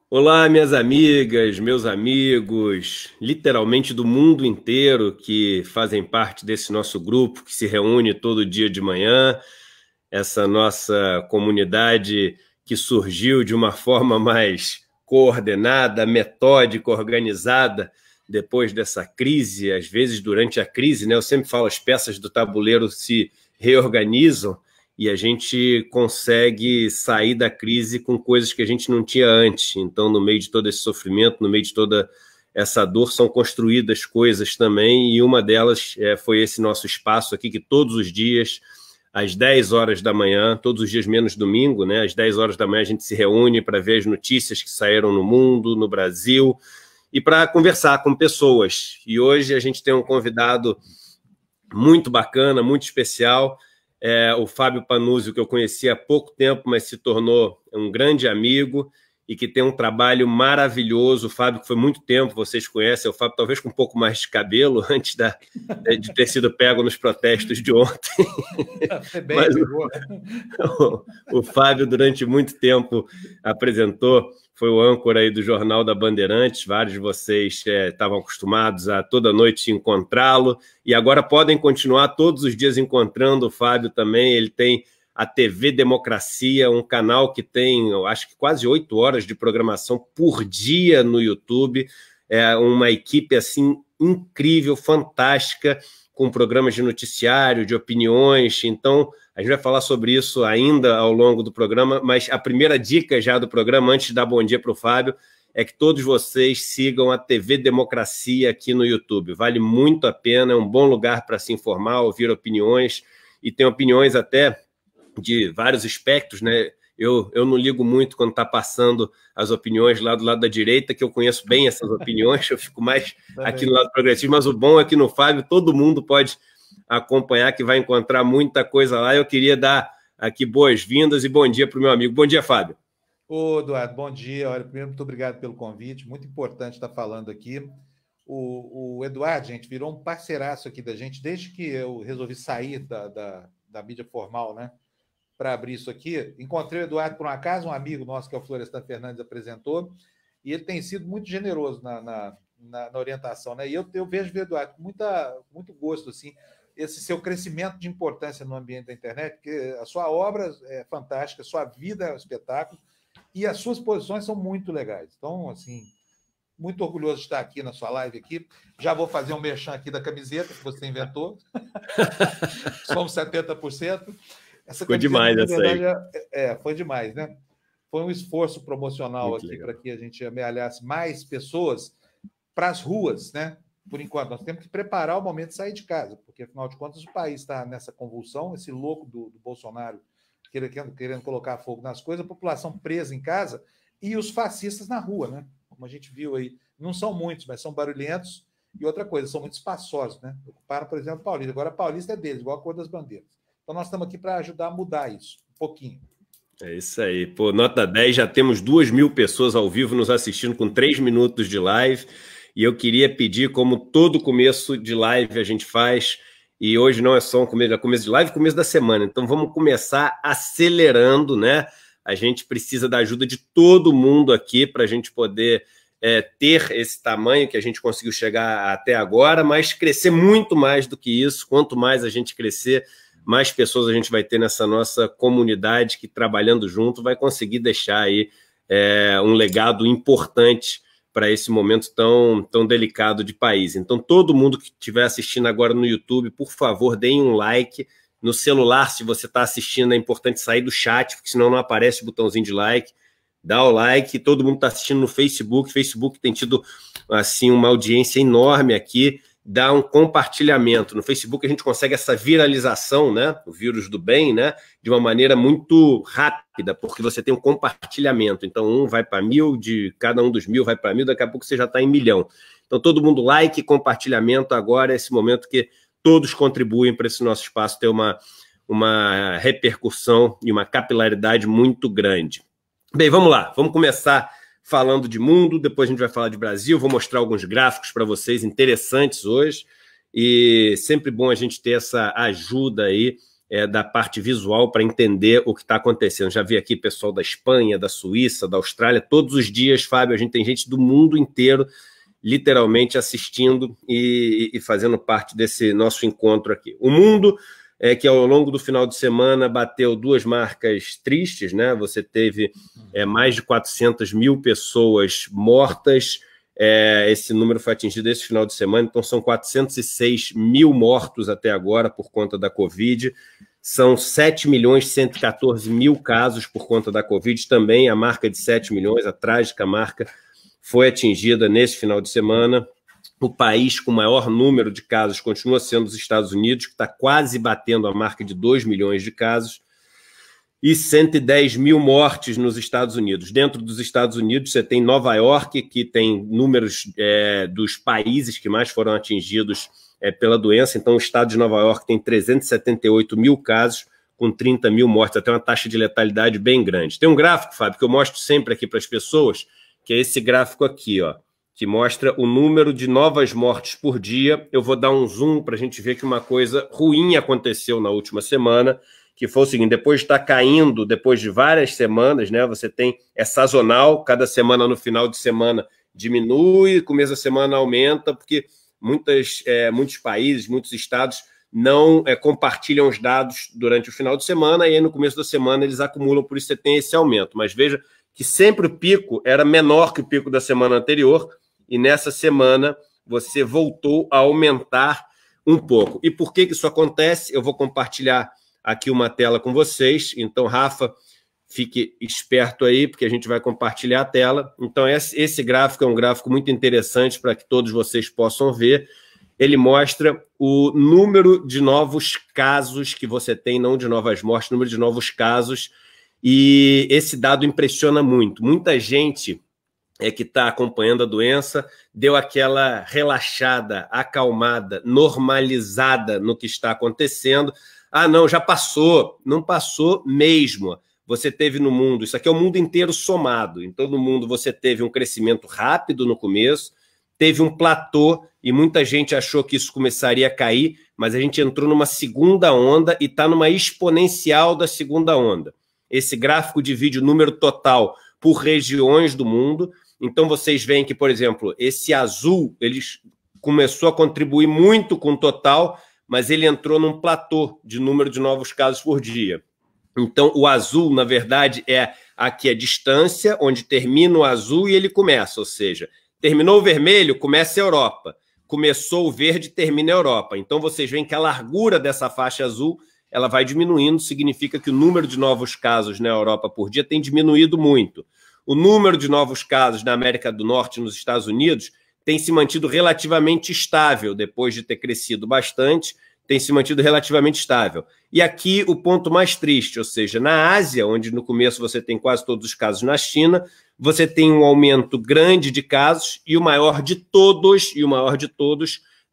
Olá, minhas amigas, meus amigos, literalmente do mundo inteiro que fazem parte desse nosso grupo que se reúne todo dia de manhã, essa nossa comunidade que surgiu de uma forma mais coordenada, metódica, organizada depois dessa crise, às vezes durante a crise, né? Eu sempre falo, as peças do tabuleiro se reorganizam e a gente consegue sair da crise com coisas que a gente não tinha antes. Então, no meio de todo esse sofrimento, no meio de toda essa dor, são construídas coisas também, e uma delas foi esse nosso espaço aqui, que todos os dias, às 10 horas da manhã, todos os dias menos domingo, né? Às 10 horas da manhã a gente se reúne para ver as notícias que saíram no mundo, no Brasil, e para conversar com pessoas. E hoje a gente tem um convidado muito bacana, muito especial, o Fábio Panuzio, que eu conheci há pouco tempo, mas se tornou um grande amigo e que tem um trabalho maravilhoso. O Fábio, que foi muito tempo, vocês conhecem, o Fábio talvez com um pouco mais de cabelo, antes de ter sido pego nos protestos de ontem. Foi bem, Mas pegou. o Fábio, durante muito tempo, apresentou, foi o âncora aí do Jornal da Bandeirantes. Vários de vocês estavam acostumados a toda noite encontrá-lo, e agora podem continuar todos os dias encontrando o Fábio também. Ele tem a TV Democracia, um canal que tem, eu acho que quase 8 horas de programação por dia no YouTube. É uma equipe assim incrível, fantástica, com programas de noticiário, de opiniões. Então, a gente vai falar sobre isso ainda ao longo do programa, mas a primeira dica já do programa, antes de dar bom dia para o Fábio, é que todos vocês sigam a TV Democracia aqui no YouTube. Vale muito a pena, é um bom lugar para se informar, ouvir opiniões, e tem opiniões até de vários espectros, né? Eu não ligo muito quando está passando as opiniões lá do lado da direita, que eu conheço bem essas opiniões, eu fico mais aqui no lado progressista, mas o bom é que no Fábio todo mundo pode acompanhar, que vai encontrar muita coisa lá. Eu queria dar aqui boas-vindas e bom dia para o meu amigo. Bom dia, Fábio. Ô, Eduardo, bom dia. Olha, primeiro, muito obrigado pelo convite. Muito importante estar falando aqui. O Eduardo, gente, virou um parceiraço aqui da gente desde que eu resolvi sair da mídia formal, né? Para abrir isso aqui. Encontrei o Eduardo por um acaso, um amigo nosso, que é o Florestan Fernandes, apresentou, e ele tem sido muito generoso na orientação, né? E eu vejo, Eduardo, com muito gosto, assim, esse seu crescimento de importância no ambiente da internet, porque a sua obra é fantástica, a sua vida é um espetáculo, e as suas posições são muito legais. Então, assim, muito orgulhoso de estar aqui na sua live aqui. Já vou fazer um merchan aqui da camiseta que você inventou. Somos 70%. Essa Ficou camiseta, demais na essa aí. verdade, foi demais, né? Foi um esforço promocional Muito aqui legal. para que a gente amealhasse mais pessoas para as ruas, né? Por enquanto, nós temos que preparar o momento de sair de casa, porque, afinal de contas, o país está nessa convulsão, esse louco do Bolsonaro querendo colocar fogo nas coisas, a população presa em casa e os fascistas na rua, né? Como a gente viu aí, não são muitos, mas são barulhentos. E outra coisa, são muito espaçosos, né? Ocuparam, por exemplo, Paulista. Agora, a Paulista é deles, igual a cor das bandeiras. Então, nós estamos aqui para ajudar a mudar isso, um pouquinho. É isso aí. Pô, nota 10, já temos 2.000 pessoas ao vivo nos assistindo com 3 minutos de live. E eu queria pedir, como todo começo de live a gente faz, e hoje não é só um começo de live, é começo da semana. Então vamos começar acelerando, né? A gente precisa da ajuda de todo mundo aqui para a gente poder ter esse tamanho que a gente conseguiu chegar até agora, mas crescer muito mais do que isso. Quanto mais a gente crescer, mais pessoas a gente vai ter nessa nossa comunidade que, trabalhando junto, vai conseguir deixar aí um legado importante para esse momento tão delicado de país. Então, todo mundo que estiver assistindo agora no YouTube, por favor, deem um like. No celular, se você está assistindo, é importante sair do chat, porque senão não aparece o botãozinho de like. Dá o like. Todo mundo está assistindo no Facebook. O Facebook tem tido assim, uma audiência enorme aqui. Dá um compartilhamento. No Facebook a gente consegue essa viralização, né? O vírus do bem, né? De uma maneira muito rápida, porque você tem um compartilhamento. Então, um vai para 1.000, de cada um dos 1.000 vai para 1.000, daqui a pouco você já está em 1.000.000. Então, todo mundo like, compartilhamento agora, é esse momento que todos contribuem para esse nosso espaço ter uma repercussão e uma capilaridade muito grande. Bem, vamos lá, vamos começar falando de mundo, depois a gente vai falar de Brasil, vou mostrar alguns gráficos para vocês interessantes hoje, e sempre bom a gente ter essa ajuda aí da parte visual para entender o que está acontecendo. Já vi aqui pessoal da Espanha, da Suíça, da Austrália, todos os dias, Fábio, a gente tem gente do mundo inteiro literalmente assistindo e fazendo parte desse nosso encontro aqui. O mundo, que ao longo do final de semana bateu duas marcas tristes, né? Você teve mais de 400 mil pessoas mortas, esse número foi atingido esse final de semana, então são 406 mil mortos até agora por conta da Covid, são 7.114.000 casos por conta da Covid, também a marca de 7 milhões, a trágica marca, foi atingida nesse final de semana. O país com maior número de casos continua sendo os Estados Unidos, que está quase batendo a marca de 2 milhões de casos, e 110 mil mortes nos Estados Unidos. Dentro dos Estados Unidos, você tem Nova York, que tem números dos países que mais foram atingidos pela doença. Então, o estado de Nova York tem 378 mil casos, com 30 mil mortes, até uma taxa de letalidade bem grande. Tem um gráfico, Fábio, que eu mostro sempre aqui para as pessoas, que é esse gráfico aqui, ó, que mostra o número de novas mortes por dia. Eu vou dar um zoom para a gente ver que uma coisa ruim aconteceu na última semana, que foi o seguinte: depois de estar caindo, depois de várias semanas, né, você tem, sazonal, cada semana no final de semana diminui, começo da semana aumenta, porque muitos países, muitos estados não compartilham os dados durante o final de semana, e aí no começo da semana eles acumulam, por isso você tem esse aumento. Mas veja que sempre o pico era menor que o pico da semana anterior, e nessa semana você voltou a aumentar um pouco. E por que isso acontece? Eu vou compartilhar aqui uma tela com vocês. Então, Rafa, fique esperto aí, porque a gente vai compartilhar a tela. Então, esse gráfico é um gráfico muito interessante para que todos vocês possam ver. Ele mostra o número de novos casos que você tem, não de novas mortes, número de novos casos. E esse dado impressiona muito. Muita gente que está acompanhando a doença deu aquela relaxada, acalmada, normalizada no que está acontecendo. Ah, não, já passou. Não passou mesmo. Você teve no mundo, isso aqui é o mundo inteiro somado. Em todo mundo você teve um crescimento rápido no começo, teve um platô e muita gente achou que isso começaria a cair, mas a gente entrou numa segunda onda e está numa exponencial da segunda onda. Esse gráfico divide o número total por regiões do mundo. Então vocês veem que, por exemplo, esse azul ele começou a contribuir muito com o total, mas ele entrou num platô de número de novos casos por dia. Então, o azul, na verdade, é aqui a distância, onde termina o azul e ele começa, ou seja, terminou o vermelho, começa a Europa. Começou o verde, termina a Europa. Então, vocês veem que a largura dessa faixa azul ela vai diminuindo, significa que o número de novos casos na Europa por dia tem diminuído muito. O número de novos casos na América do Norte e nos Estados Unidos tem se mantido relativamente estável, depois de ter crescido bastante, tem se mantido relativamente estável. E aqui o ponto mais triste, ou seja, na Ásia, onde no começo você tem quase todos os casos, na China, você tem um aumento grande de casos e o maior de todos,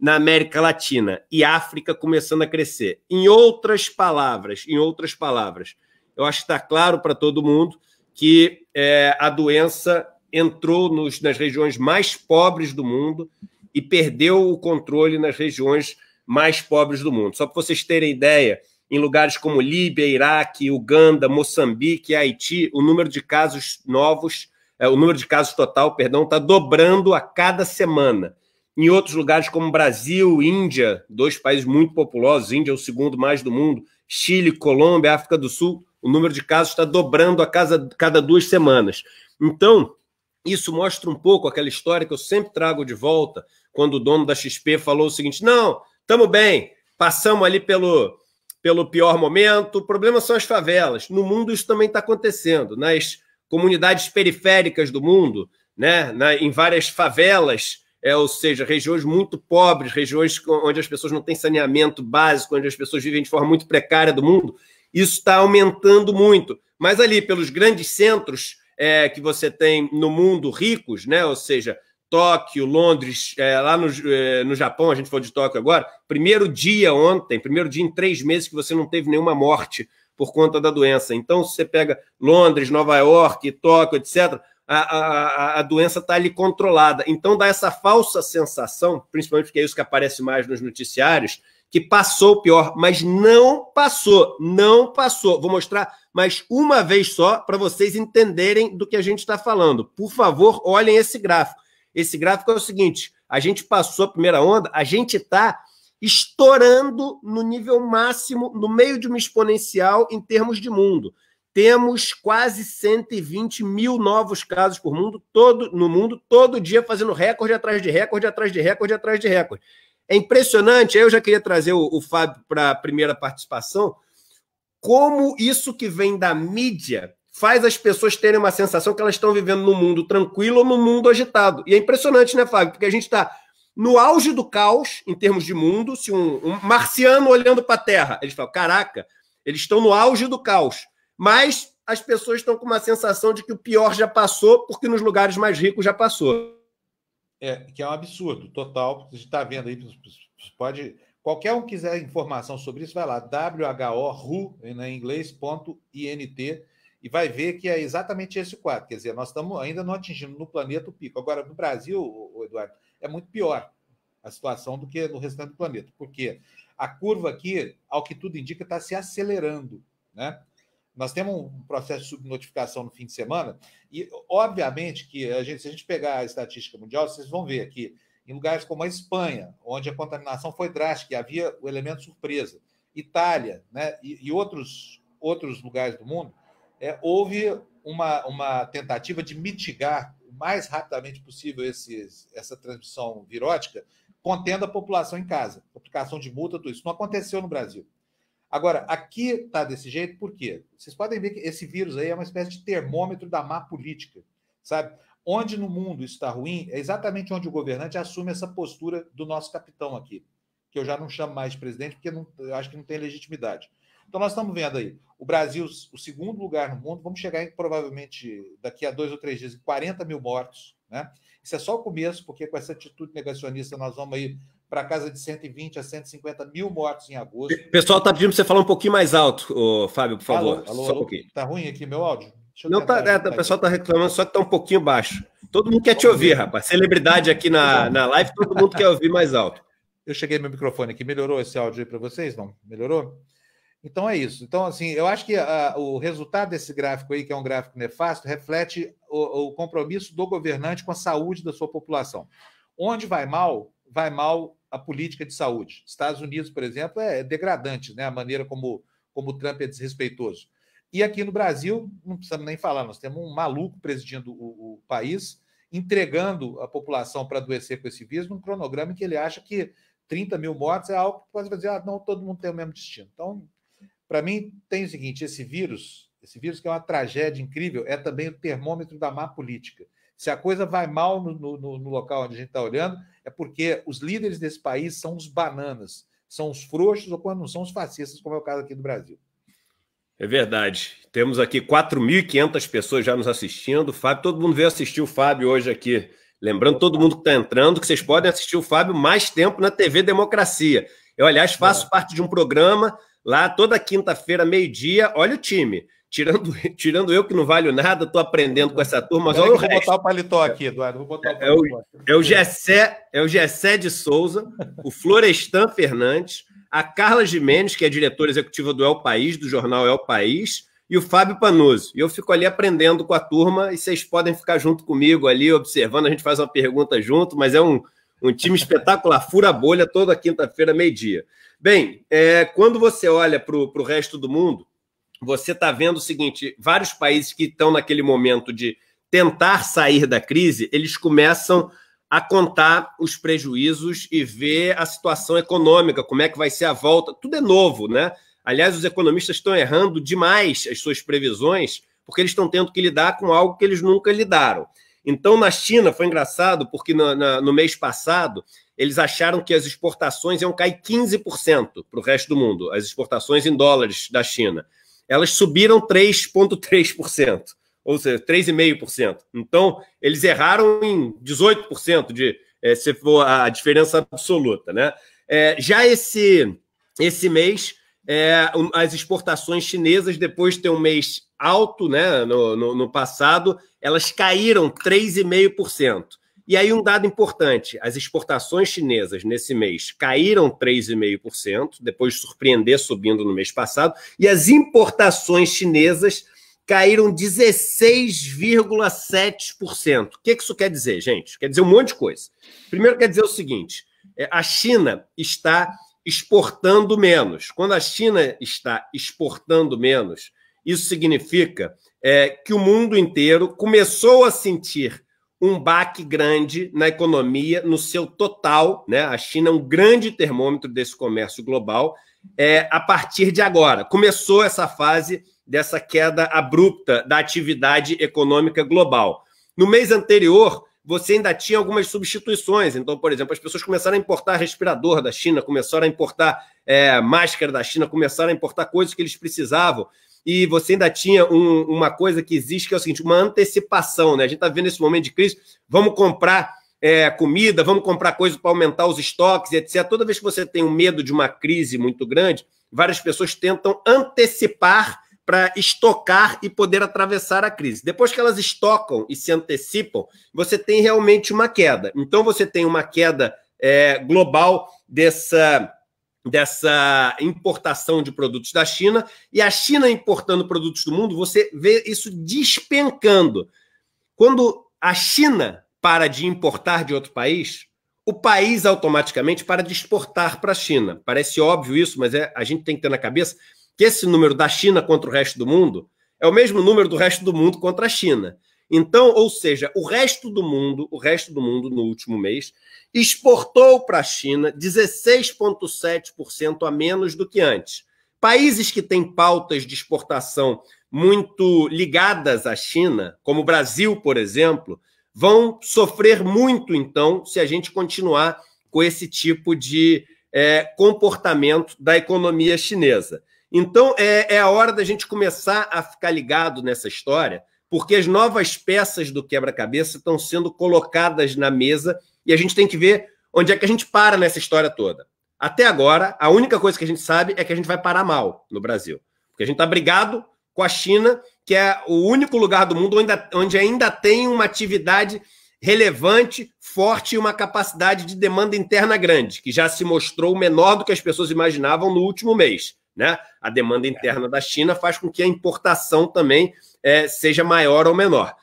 na América Latina, e África começando a crescer. Em outras palavras, eu acho que está claro para todo mundo que a doença entrou nas regiões mais pobres do mundo e perdeu o controle nas regiões mais pobres do mundo. Só para vocês terem ideia, em lugares como Líbia, Iraque, Uganda, Moçambique e Haiti, o número de casos novos, o número de casos total, está dobrando a cada semana. Em outros lugares como Brasil, Índia, dois países muito populosos, Índia é o segundo mais do mundo, Chile, Colômbia, África do Sul, o número de casos está dobrando a cada 2 semanas. Então, isso mostra um pouco aquela história que eu sempre trago de volta, quando o dono da XP falou o seguinte: não, estamos bem, passamos ali pelo pior momento, o problema são as favelas. No mundo isso também está acontecendo. Nas comunidades periféricas do mundo, né, em várias favelas, ou seja, regiões muito pobres, regiões onde as pessoas não têm saneamento básico, onde as pessoas vivem de forma muito precária do mundo, isso está aumentando muito. Mas ali, pelos grandes centros que você tem no mundo ricos, né, ou seja, Tóquio, Londres, lá no Japão, a gente falou de Tóquio agora, primeiro dia em 3 meses que você não teve nenhuma morte por conta da doença. Então, se você pega Londres, Nova York, Tóquio, etc., a doença está ali controlada. Então, dá essa falsa sensação, principalmente porque é isso que aparece mais nos noticiários, que passou o pior, mas não passou, não passou. Vou mostrar mais uma vez só para vocês entenderem do que a gente está falando. Por favor, olhem esse gráfico. Esse gráfico é o seguinte, a gente passou a primeira onda, a gente está estourando no nível máximo, no meio de uma exponencial em termos de mundo. Temos quase 120 mil novos casos por mundo, no mundo, todo dia fazendo recorde atrás de recorde, atrás de recorde, atrás de recorde. É impressionante, aí eu já queria trazer o Fábio para a primeira participação, como isso que vem da mídia faz as pessoas terem uma sensação que elas estão vivendo num mundo tranquilo ou num mundo agitado. E é impressionante, né, Fábio? Porque a gente está no auge do caos, em termos de mundo, se um marciano olhando para a Terra, eles falam, caraca, eles estão no auge do caos. Mas as pessoas estão com uma sensação de que o pior já passou, porque nos lugares mais ricos já passou. Que é um absurdo total. A gente está vendo aí, pode... Qualquer um que quiser informação sobre isso, vai lá, WHO, em inglês.int, e vai ver que é exatamente esse quadro. Quer dizer, nós estamos ainda não atingindo no planeta o pico. Agora, no Brasil, Eduardo, é muito pior a situação do que no restante do planeta. Porque a curva aqui, ao que tudo indica, está se acelerando, né? Nós temos um processo de subnotificação no fim de semana e, obviamente, que se a gente pegar a estatística mundial, vocês vão ver aqui, em lugares como a Espanha, onde a contaminação foi drástica, havia o elemento surpresa, Itália, né, e outros lugares do mundo, houve uma tentativa de mitigar o mais rapidamente possível essa transmissão virótica, contendo a população em casa, aplicação de multa, tudo isso. Não aconteceu no Brasil. Agora, aqui está desse jeito, por quê? Vocês podem ver que esse vírus aí é uma espécie de termômetro da má política, sabe? Onde no mundo isso está ruim, é exatamente onde o governante assume essa postura do nosso capitão aqui, que eu já não chamo mais de presidente, porque eu acho que não tem legitimidade. Então, nós estamos vendo aí, o Brasil, o segundo lugar no mundo, vamos chegar provavelmente daqui a 2 ou 3 dias em 40 mil mortos, né? Isso é só o começo, porque com essa atitude negacionista nós vamos aí para casa de 120 a 150 mil mortos em agosto. O pessoal está pedindo para você falar um pouquinho mais alto, Fábio, por favor. Alô, só um pouquinho. Tá ruim aqui meu áudio? Não, o pessoal está reclamando, só que está um pouquinho baixo. Todo mundo quer te ouvir, rapaz. Celebridade aqui na live, todo mundo quer ouvir mais alto. Eu cheguei meu microfone aqui, melhorou esse áudio aí para vocês? Não? Melhorou? Então é isso. Então, assim, eu acho que o resultado desse gráfico aí, que é um gráfico nefasto, reflete o compromisso do governante com a saúde da sua população. Onde vai mal a política de saúde. Estados Unidos, por exemplo, é degradante, né? A maneira como o Trump é desrespeitoso. E aqui no Brasil, não precisamos nem falar, nós temos um maluco presidindo o país, entregando a população para adoecer com esse vírus num cronograma em que ele acha que 30 mil mortes é algo que pode dizer, não, todo mundo tem o mesmo destino. Então, para mim, tem o seguinte, esse vírus que é uma tragédia incrível, é também o termômetro da má política. Se a coisa vai mal no local onde a gente está olhando, é porque os líderes desse país são os bananas, são os frouxos, ou quando não são os fascistas, como é o caso aqui do Brasil. É verdade. Temos aqui 4.500 pessoas já nos assistindo. Fábio, todo mundo veio assistir o Fábio hoje aqui. Lembrando todo mundo que está entrando que vocês podem assistir o Fábio mais tempo na TV Democracia. Eu, aliás, faço parte de um programa lá toda quinta-feira, meio-dia. Olha o time. Tirando eu, que não valho nada, estou aprendendo com essa turma. Mas olha o resto. Vou botar o paletó aqui, Eduardo. Vou botar o paletó. É o Gessé de Souza, o Florestan Fernandes, a Carla Gimenez, que é diretora executiva do El País, do jornal El País, e o Fábio Panuzzi. E eu fico ali aprendendo com a turma, e vocês podem ficar junto comigo ali, observando, a gente faz uma pergunta junto, mas é um time espetacular, fura a bolha toda quinta-feira, meio-dia. Bem, quando você olha para o resto do mundo, você está vendo o seguinte, vários países que estão naquele momento de tentar sair da crise, eles começam a contar os prejuízos e ver a situação econômica, como é que vai ser a volta. Tudo é novo, né? Aliás, os economistas estão errando demais as suas previsões, porque eles estão tendo que lidar com algo que eles nunca lidaram. Então, na China, foi engraçado, porque no mês passado, eles acharam que as exportações iam cair 15% para o resto do mundo, as exportações em dólares da China. Elas subiram 3,3%. Ou seja, 3,5%. Então, eles erraram em 18% se for a diferença absoluta, né? Já esse mês, as exportações chinesas, depois de ter um mês alto, né, no passado, elas caíram 3,5%. E aí um dado importante, as exportações chinesas nesse mês caíram 3,5%, depois de surpreender subindo no mês passado, e as importações chinesas caíram 16,7%. O que isso quer dizer, gente? Quer dizer um monte de coisa. Primeiro quer dizer o seguinte, a China está exportando menos. Quando a China está exportando menos, isso significa que o mundo inteiro começou a sentir um baque grande na economia, no seu total, né? A China é um grande termômetro desse comércio global, a partir de agora. Começou essa fase dessa queda abrupta da atividade econômica global. No mês anterior, você ainda tinha algumas substituições. Então, por exemplo, as pessoas começaram a importar respirador da China, começaram a importar máscara da China, começaram a importar coisas que eles precisavam. E você ainda tinha uma coisa que existe, que é o seguinte, uma antecipação, né? A gente está vendo esse momento de crise, vamos comprar comida, vamos comprar coisas para aumentar os estoques, etc. Toda vez que você tem um medo de uma crise muito grande, várias pessoas tentam antecipar para estocar e poder atravessar a crise. Depois que elas estocam e se antecipam, você tem realmente uma queda. Então, você tem uma queda global dessa importação de produtos da China, e a China importando produtos do mundo, você vê isso despencando. Quando a China para de importar de outro país, o país automaticamente para de exportar para a China. Parece óbvio isso, mas a gente tem que ter na cabeça que esse número da China contra o resto do mundo é o mesmo número do resto do mundo contra a China. Então, ou seja, o resto do mundo no último mês exportou para a China 16,7% a menos do que antes. Países que têm pautas de exportação muito ligadas à China, como o Brasil, por exemplo, vão sofrer muito, então, se a gente continuar com esse tipo de comportamento da economia chinesa. Então, é a hora da gente começar a ficar ligado nessa história, porque as novas peças do quebra-cabeça estão sendo colocadas na mesa e a gente tem que ver onde é que a gente para nessa história toda. Até agora, a única coisa que a gente sabe é que a gente vai parar mal no Brasil. Porque a gente está brigado com a China, que é o único lugar do mundo onde ainda tem uma atividade relevante, forte e uma capacidade de demanda interna grande, que já se mostrou menor do que as pessoas imaginavam no último mês, né? A demanda interna da China faz com que a importação também seja maior ou menor.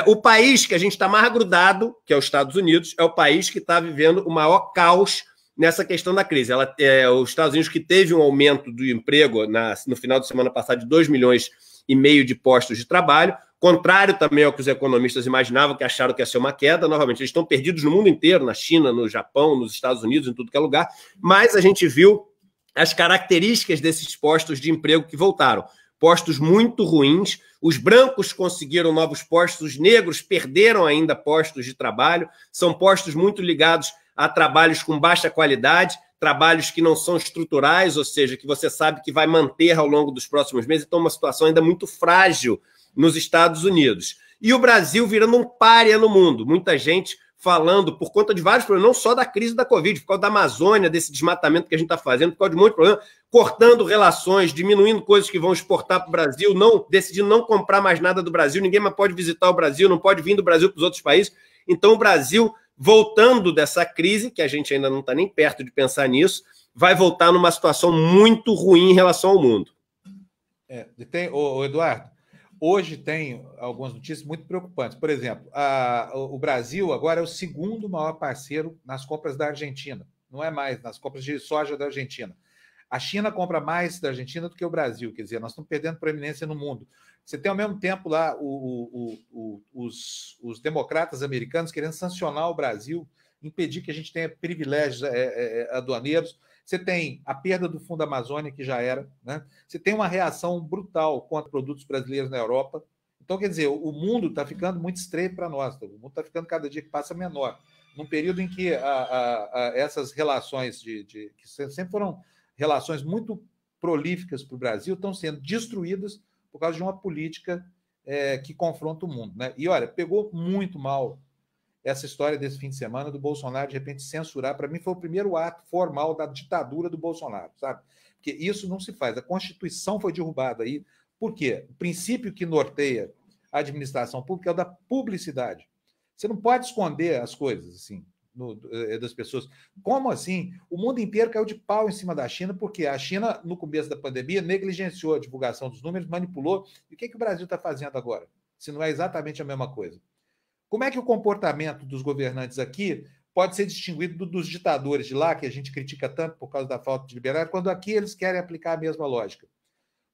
O país que a gente está mais grudado, que é os Estados Unidos, é o país que está vivendo o maior caos nessa questão da crise. Os Estados Unidos, que teve um aumento do emprego no final de semana passada de 2,5 milhões de postos de trabalho, contrário também ao que os economistas imaginavam, que acharam que ia ser uma queda. Novamente, eles estão perdidos no mundo inteiro, na China, no Japão, nos Estados Unidos, em tudo que é lugar, mas a gente viu as características desses postos de emprego que voltaram. Postos muito ruins, os brancos conseguiram novos postos, os negros perderam ainda postos de trabalho, são postos muito ligados a trabalhos com baixa qualidade, trabalhos que não são estruturais, ou seja, que você sabe que vai manter ao longo dos próximos meses, então uma situação ainda muito frágil nos Estados Unidos. E o Brasil virando um pária no mundo, muita gente falando por conta de vários problemas, não só da crise da Covid, por causa da Amazônia, desse desmatamento que a gente está fazendo, por causa de um monte de problema, cortando relações, diminuindo coisas que vão exportar para o Brasil, decidindo não comprar mais nada do Brasil, ninguém mais pode visitar o Brasil, não pode vir do Brasil para os outros países. Então o Brasil, voltando dessa crise, que a gente ainda não está nem perto de pensar nisso, vai voltar numa situação muito ruim em relação ao mundo. Eduardo, hoje tem algumas notícias muito preocupantes. Por exemplo, o Brasil agora é o segundo maior parceiro nas compras da Argentina. Não é mais nas compras de soja da Argentina. A China compra mais da Argentina do que o Brasil. Quer dizer, nós estamos perdendo proeminência no mundo. Você tem, ao mesmo tempo, lá os democratas americanos querendo sancionar o Brasil, impedir que a gente tenha privilégios aduaneiros. Você tem a perda do Fundo Amazônia, que já era, né? Você tem uma reação brutal contra produtos brasileiros na Europa. Então, quer dizer, o mundo está ficando muito estreito para nós. O mundo está ficando cada dia que passa menor. Num período em que essas relações que sempre foram relações muito prolíficas para o Brasil estão sendo destruídas por causa de uma política que confronta o mundo, né? E, olha, pegou muito mal essa história desse fim de semana do Bolsonaro, de repente, censurar. Para mim, foi o primeiro ato formal da ditadura do Bolsonaro, sabe? Porque isso não se faz. A Constituição foi derrubada aí. Por quê? O princípio que norteia a administração pública é o da publicidade. Você não pode esconder as coisas assim das pessoas. Como assim? O mundo inteiro caiu de pau em cima da China, porque a China, no começo da pandemia, negligenciou a divulgação dos números, manipulou. E o que o Brasil está fazendo agora? Se não é exatamente a mesma coisa. Como é que o comportamento dos governantes aqui pode ser distinguido dos ditadores de lá, que a gente critica tanto por causa da falta de liberdade, quando aqui eles querem aplicar a mesma lógica?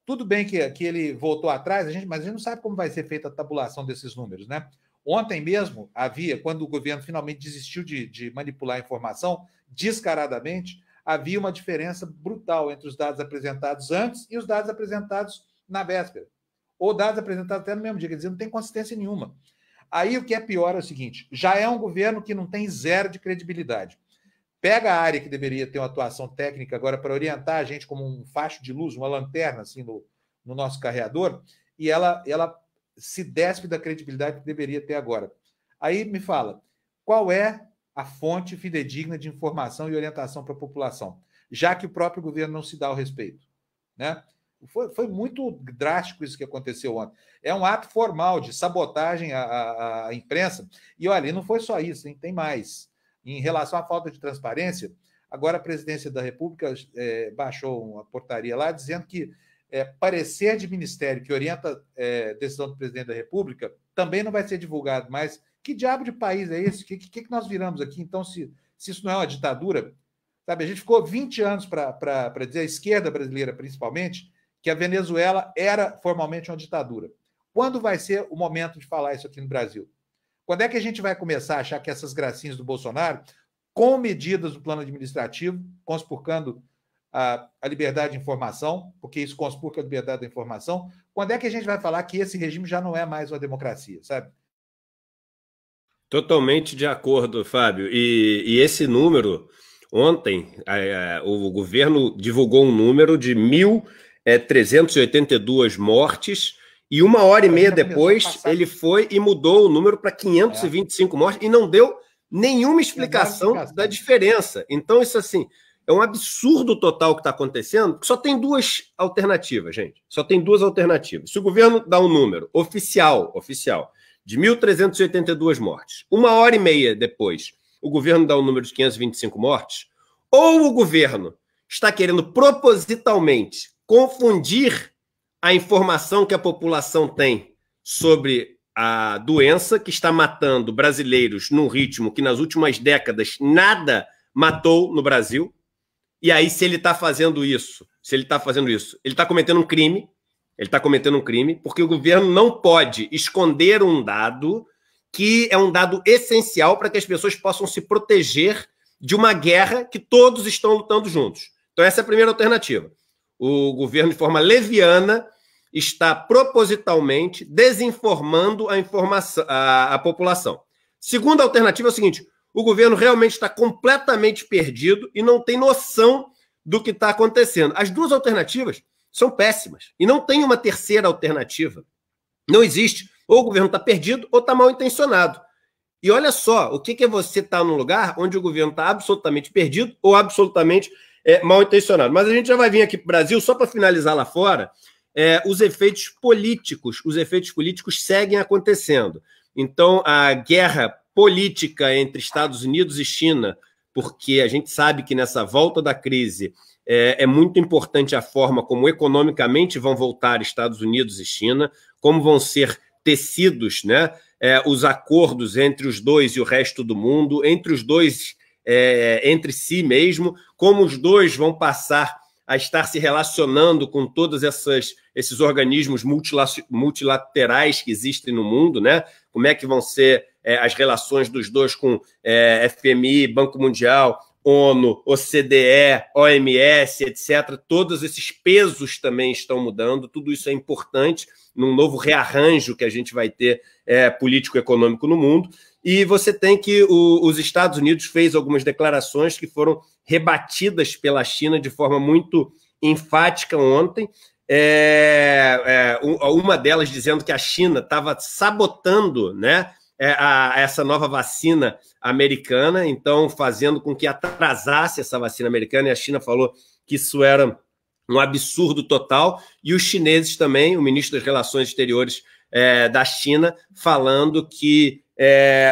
Tudo bem que ele voltou atrás, mas a gente não sabe como vai ser feita a tabulação desses números, né? Ontem mesmo havia, quando o governo finalmente desistiu de manipular a informação descaradamente, havia uma diferença brutal entre os dados apresentados antes e os dados apresentados na véspera. Ou dados apresentados até no mesmo dia, quer dizer, não tem consistência nenhuma. Aí o que é pior é o seguinte, já é um governo que não tem zero de credibilidade. Pega a área que deveria ter uma atuação técnica agora para orientar a gente como um facho de luz, uma lanterna assim no nosso carreador, e ela se despe da credibilidade que deveria ter agora. Aí me fala, qual é a fonte fidedigna de informação e orientação para a população, já que o próprio governo não se dá ao respeito, né? Foi muito drástico isso que aconteceu ontem. É um ato formal de sabotagem à imprensa. E olha, não foi só isso, hein? Tem mais. Em relação à falta de transparência, agora a Presidência da República baixou uma portaria lá dizendo que parecer de ministério que orienta decisão do Presidente da República também não vai ser divulgado. Mas que diabo de país é esse? O que nós viramos aqui? Então, se isso não é uma ditadura, sabe? A gente ficou 20 anos para dizer, a esquerda brasileira principalmente, que a Venezuela era formalmente uma ditadura. Quando vai ser o momento de falar isso aqui no Brasil? Quando é que a gente vai começar a achar que essas gracinhas do Bolsonaro, com medidas do plano administrativo, conspurcando a liberdade de informação, porque isso conspurca a liberdade da informação, quando é que a gente vai falar que esse regime já não é mais uma democracia, sabe? Totalmente de acordo, Fábio. E esse número, ontem, o governo divulgou um número de 1.382 mortes, e 1h30 depois ele foi e mudou o número para 525 mortes e não deu nenhuma explicação da diferença. Então, isso assim, é um absurdo total que está acontecendo, porque só tem duas alternativas, gente. Só tem duas alternativas. Se o governo dá um número oficial, de 1.382 mortes, 1h30 depois, o governo dá um número de 525 mortes, ou o governo está querendo propositalmente confundir a informação que a população tem sobre a doença que está matando brasileiros num ritmo que nas últimas décadas nada matou no Brasil. E aí, se ele está fazendo isso, ele está cometendo um crime. Ele está cometendo um crime, porque o governo não pode esconder um dado que é um dado essencial para que as pessoas possam se proteger de uma guerra que todos estão lutando juntos. Então, essa é a primeira alternativa. O governo, de forma leviana, está propositalmente desinformando a população. Segunda alternativa é o seguinte: o governo realmente está completamente perdido e não tem noção do que está acontecendo. As duas alternativas são péssimas. E não tem uma terceira alternativa. Não existe. Ou o governo está perdido ou está mal intencionado. E olha só, o que é você estar num lugar onde o governo está absolutamente perdido ou absolutamente mal intencionado. Mas a gente já vai vir aqui para o Brasil, só para finalizar lá fora, os efeitos políticos seguem acontecendo. Então, a guerra política entre Estados Unidos e China, porque a gente sabe que nessa volta da crise é muito importante a forma como economicamente vão voltar Estados Unidos e China, como vão ser tecidos, né, os acordos entre os dois e o resto do mundo, entre os dois, entre si mesmo, como os dois vão passar a estar se relacionando com todos esses organismos multilaterais que existem no mundo, né? Como é que vão ser as relações dos dois com FMI, Banco Mundial, ONU, OCDE, OMS, etc. Todos esses pesos também estão mudando, tudo isso é importante num novo rearranjo que a gente vai ter político-econômico no mundo. E você tem que os Estados Unidos fez algumas declarações que foram rebatidas pela China de forma muito enfática ontem. Uma delas dizendo que a China estava sabotando, né, essa nova vacina americana, então fazendo com que atrasasse essa vacina americana, e a China falou que isso era um absurdo total, e os chineses também, o ministro das Relações Exteriores da China, falando que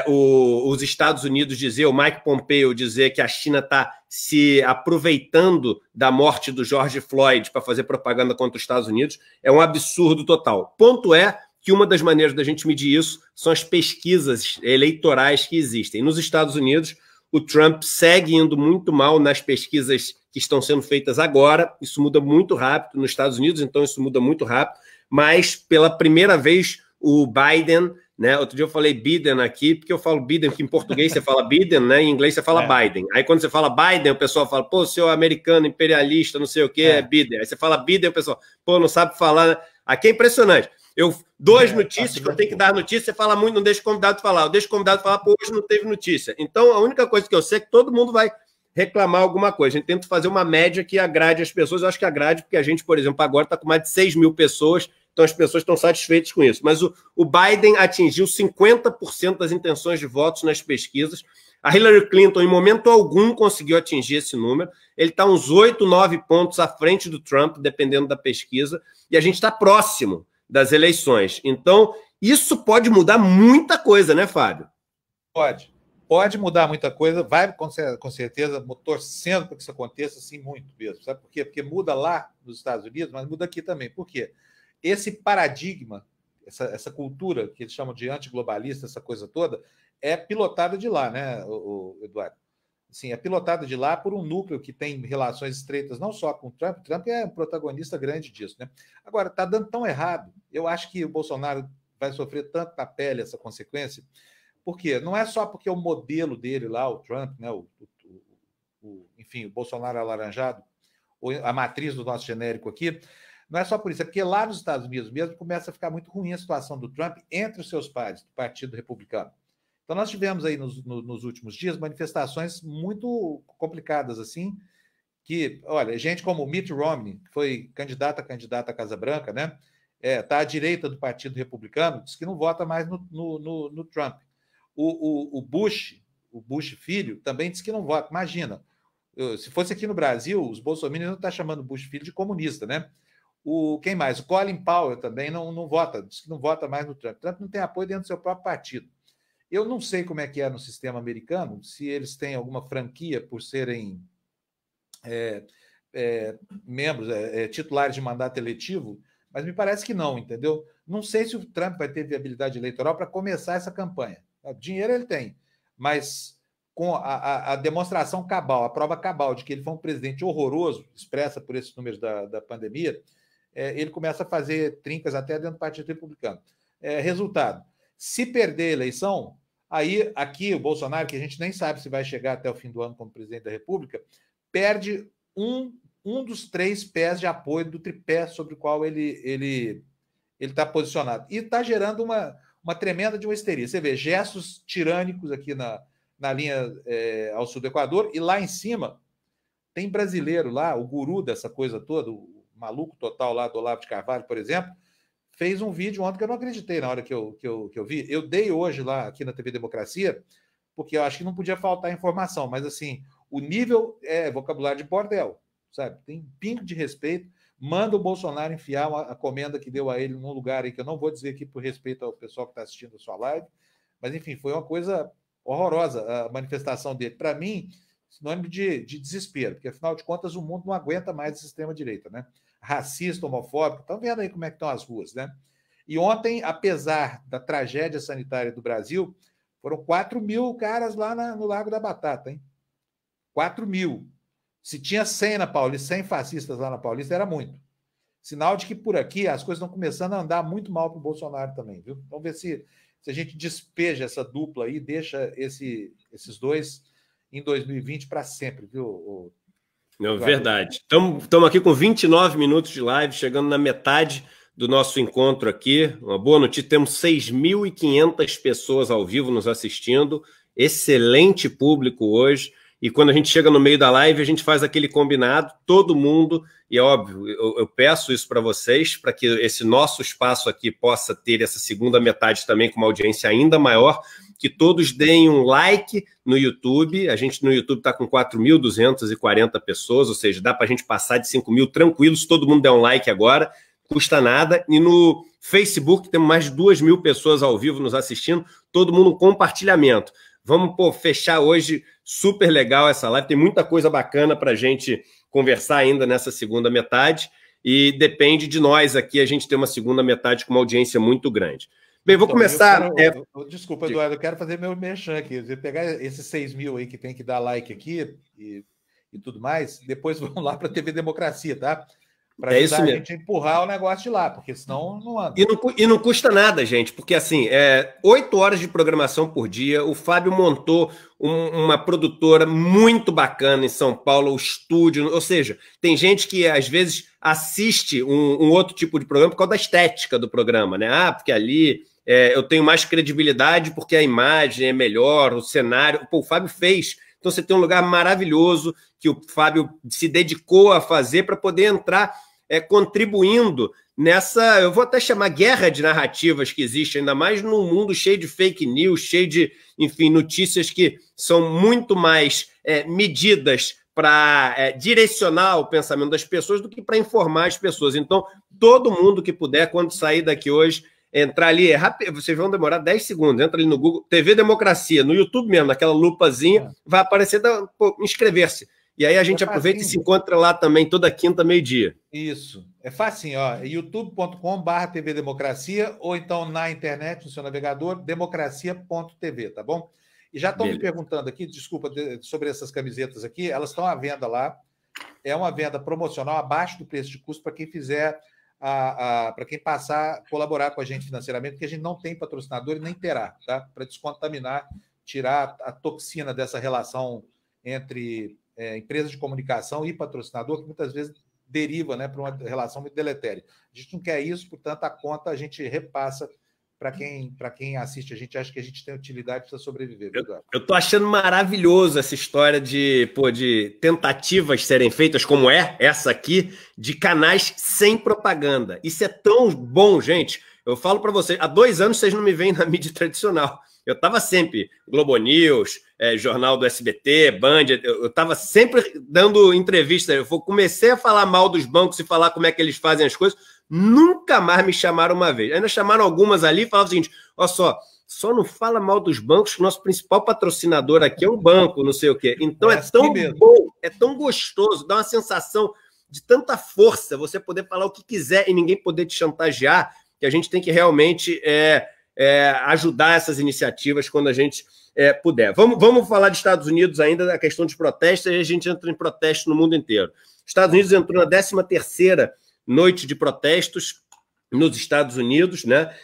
os Estados Unidos dizer, o Mike Pompeo dizer que a China está se aproveitando da morte do George Floyd para fazer propaganda contra os Estados Unidos é um absurdo total. Ponto é que uma das maneiras da gente medir isso são as pesquisas eleitorais que existem. Nos Estados Unidos, o Trump segue indo muito mal nas pesquisas que estão sendo feitas agora. Isso muda muito rápido nos Estados Unidos, então isso muda muito rápido. Mas, pela primeira vez, o Biden, né? Outro dia eu falei Biden aqui, porque eu falo Biden, porque em português você fala Biden, né? Em inglês você fala Biden. Aí quando você fala Biden, o pessoal fala, pô, seu americano, imperialista, não sei o quê, é Biden. Aí você fala Biden, o pessoal, pô, não sabe falar. Aqui é impressionante. Eu duas notícias que eu tenho que dar notícia, você fala muito, não deixa o convidado falar. Eu deixo o convidado falar, pô, hoje não teve notícia. Então, a única coisa que eu sei é que todo mundo vai reclamar alguma coisa. A gente tenta fazer uma média que agrade as pessoas. Eu acho que agrade, porque a gente, por exemplo, agora está com mais de 6 mil pessoas, então as pessoas estão satisfeitas com isso. Mas o Biden atingiu 50% das intenções de votos nas pesquisas. A Hillary Clinton, em momento algum, conseguiu atingir esse número. Ele está uns 8, 9 pontos à frente do Trump, dependendo da pesquisa, e a gente está próximo das eleições. Então, isso pode mudar muita coisa, né, Fábio? Pode mudar muita coisa, vai com certeza torcendo para que isso aconteça, sim, muito mesmo. Sabe por quê? Porque muda lá nos Estados Unidos, mas muda aqui também. Por quê? Esse paradigma, essa cultura que eles chamam de antiglobalista, essa coisa toda, é pilotada de lá, né, Eduardo? Sim, é pilotada de lá por um núcleo que tem relações estreitas não só com o Trump. Trump é um protagonista grande disso, né? Agora, está dando tão errado. Eu acho que o Bolsonaro vai sofrer tanto na pele essa consequência. Por quê? Não é só porque o modelo dele lá, o Trump, né, enfim, o Bolsonaro alaranjado, a matriz do nosso genérico aqui, não é só por isso, é porque lá nos Estados Unidos mesmo começa a ficar muito ruim a situação do Trump entre os seus pares, do Partido Republicano. Então, nós tivemos aí nos últimos dias manifestações muito complicadas, assim, que, olha, gente como o Mitt Romney, que foi candidato à Casa Branca, né? Está à direita do Partido Republicano, diz que não vota mais no Trump. O Bush filho, também disse que não vota. Imagina, se fosse aqui no Brasil, os bolsominions não estão chamando o Bush filho de comunista, né? Quem mais? O Colin Powell também não vota, diz que não vota mais no Trump. Trump não tem apoio dentro do seu próprio partido. Eu não sei como é que é no sistema americano, se eles têm alguma franquia por serem membros, titulares de mandato eletivo, mas me parece que não, entendeu? Não sei se o Trump vai ter viabilidade eleitoral para começar essa campanha. Dinheiro ele tem, mas com a demonstração cabal, a prova cabal de que ele foi um presidente horroroso, expressa por esses números da pandemia, ele começa a fazer trincas até dentro do Partido Republicano. Resultado, se perder a eleição, aí aqui o Bolsonaro, que a gente nem sabe se vai chegar até o fim do ano como presidente da República, perde um dos 3 pés de apoio do tripé sobre o qual ele está posicionado. E está gerando uma tremenda de uma histeria. Você vê gestos tirânicos aqui na linha ao sul do Equador, e lá em cima tem brasileiro lá, o guru dessa coisa toda, o maluco total lá do Olavo de Carvalho, por exemplo, fez um vídeo ontem que eu não acreditei na hora que eu vi. Eu dei hoje lá aqui na TV Democracia, porque eu acho que não podia faltar informação, mas assim, o nível é vocabulário de bordel, sabe? Tem um pingo de respeito. Manda o Bolsonaro enfiar a comenda que deu a ele num lugar aí que eu não vou dizer aqui por respeito ao pessoal que está assistindo a sua live, mas enfim, foi uma coisa horrorosa a manifestação dele. Para mim, sinônimo de desespero, porque afinal de contas o mundo não aguenta mais essa extrema-direita, né? Racista, homofóbico, estão vendo aí como é que estão as ruas, né? E ontem, apesar da tragédia sanitária do Brasil, foram 4 mil caras lá no Lago da Batata, hein? 4 mil. Se tinha 100 na Paulista, 100 fascistas lá na Paulista, era muito. Sinal de que por aqui as coisas estão começando a andar muito mal para o Bolsonaro também, viu? Vamos ver se a gente despeja essa dupla aí, deixa esses dois em 2020 para sempre, viu? Não, verdade. Estamos aqui com 29 minutos de live, chegando na metade do nosso encontro aqui. Uma boa notícia, temos 6.500 pessoas ao vivo nos assistindo. Excelente público hoje. E quando a gente chega no meio da live, a gente faz aquele combinado, todo mundo, e é óbvio, eu peço isso para vocês, para que esse nosso espaço aqui possa ter essa segunda metade também com uma audiência ainda maior, que todos deem um like no YouTube. A gente no YouTube está com 4.240 pessoas, ou seja, dá para a gente passar de 5.000 tranquilos, se todo mundo der um like agora. custa nada. E no Facebook temos mais de 2.000 pessoas ao vivo nos assistindo, todo mundo com compartilhamento. Vamos fechar hoje, super legal essa live, tem muita coisa bacana para a gente conversar ainda nessa segunda metade, e depende de nós aqui a gente ter uma segunda metade com uma audiência muito grande. Bem, vou começar... Desculpa, Eduardo, eu quero fazer meu merchan aqui. Você pegar esses 6.000 aí que tem que dar like aqui e tudo mais, depois vão lá para a TV Democracia, tá? Para ajudar a gente a empurrar o negócio de lá, porque senão não anda. E não custa nada, gente, porque assim, 8 horas de programação por dia, o Fábio montou uma produtora muito bacana em São Paulo, o estúdio, ou seja, tem gente que às vezes assiste um outro tipo de programa por causa da estética do programa, né? Ah, porque ali eu tenho mais credibilidade porque a imagem é melhor, o cenário... Pô, o Fábio fez. Então você tem um lugar maravilhoso que o Fábio se dedicou a fazer para poder entrar contribuindo nessa, eu vou até chamar guerra de narrativas que existe, ainda mais num mundo cheio de fake news, cheio de, enfim, notícias que são muito mais medidas para direcionar o pensamento das pessoas do que para informar as pessoas. Então, todo mundo que puder, quando sair daqui hoje, entrar ali, vocês vão demorar 10 segundos, entra ali no Google, TV Democracia, no YouTube mesmo, naquela lupazinha, vai aparecer, inscrever-se. E aí a gente aproveita e se encontra lá também toda quinta, meio-dia. Isso. É facinho, ó. youtube.com/TV Democracia ou então na internet, no seu navegador, democracia.tv, tá bom? E já estão me perguntando aqui, desculpa, sobre essas camisetas aqui, elas estão à venda lá. É uma venda promocional abaixo do preço de custo para quem fizer, para quem passar a colaborar com a gente financeiramente, porque a gente não tem patrocinador e nem terá, tá? Para descontaminar, tirar a toxina dessa relação entre empresa de comunicação e patrocinador, que muitas vezes deriva, né, para uma relação muito deletéria. A gente não quer isso, portanto, a conta a gente repassa para quem assiste. A gente acha que a gente tem utilidade para sobreviver. Eu estou achando maravilhoso essa história de tentativas serem feitas, como essa aqui, de canais sem propaganda. Isso é tão bom, gente. Eu falo para vocês, há 2 anos vocês não me veem na mídia tradicional. Eu estava sempre Globo News, Jornal do SBT, Band, eu estava sempre dando entrevista. Eu comecei a falar mal dos bancos e falar como é que eles fazem as coisas. Nunca mais me chamaram uma vez. Ainda chamaram algumas ali e falavam o seguinte: olha só não fala mal dos bancos, que o nosso principal patrocinador aqui é um banco, não sei o quê. Então é tão bom, é tão gostoso, dá uma sensação de tanta força você poder falar o que quiser e ninguém poder te chantagear, que a gente tem que realmente ajudar essas iniciativas quando a gente puder. Vamos falar de Estados Unidos ainda, da questão dos protestos, e a gente entra em protestos no mundo inteiro. Estados Unidos entrou na 13ª noite de protestos nos Estados Unidos, né?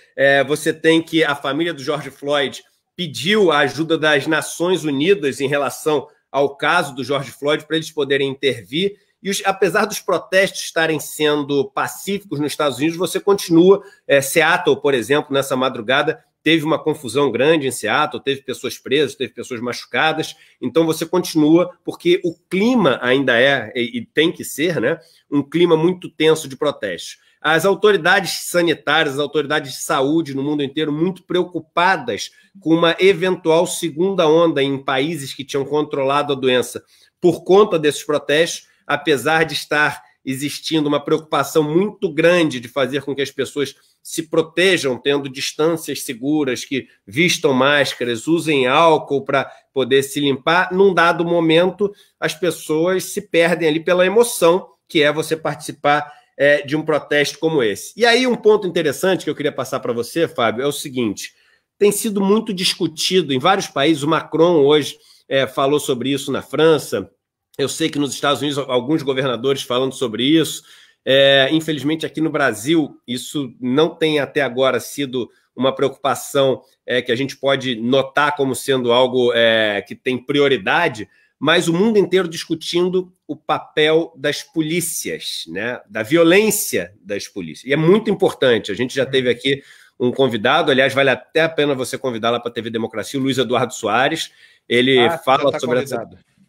Você tem que a família do George Floyd pediu a ajuda das Nações Unidas em relação ao caso do George Floyd para eles poderem intervir. E apesar dos protestos estarem sendo pacíficos nos Estados Unidos, você continua. Seattle, por exemplo, nessa madrugada, teve uma confusão grande em Seattle, teve pessoas presas, teve pessoas machucadas. Então você continua, porque o clima ainda e tem que ser, né, um clima muito tenso de protestos. As autoridades sanitárias, as autoridades de saúde no mundo inteiro muito preocupadas com uma eventual segunda onda em países que tinham controlado a doença por conta desses protestos, apesar de estar existindo uma preocupação muito grande de fazer com que as pessoas se protejam, tendo distâncias seguras, que vistam máscaras, usem álcool para poder se limpar, num dado momento as pessoas se perdem ali pela emoção, que é você participar de um protesto como esse. E aí um ponto interessante que eu queria passar para você, Fábio, é o seguinte: tem sido muito discutido em vários países, o Macron hoje falou sobre isso na França, eu sei que nos Estados Unidos alguns governadores falando sobre isso. Infelizmente, aqui no Brasil, isso não tem até agora sido uma preocupação que a gente pode notar como sendo algo que tem prioridade, mas o mundo inteiro discutindo o papel das polícias, né? Da violência das polícias. E é muito importante. A gente já teve aqui um convidado, aliás, vale até a pena você convidar lá para a TV Democracia, o Luiz Eduardo Soares. Ele fala sobre essa...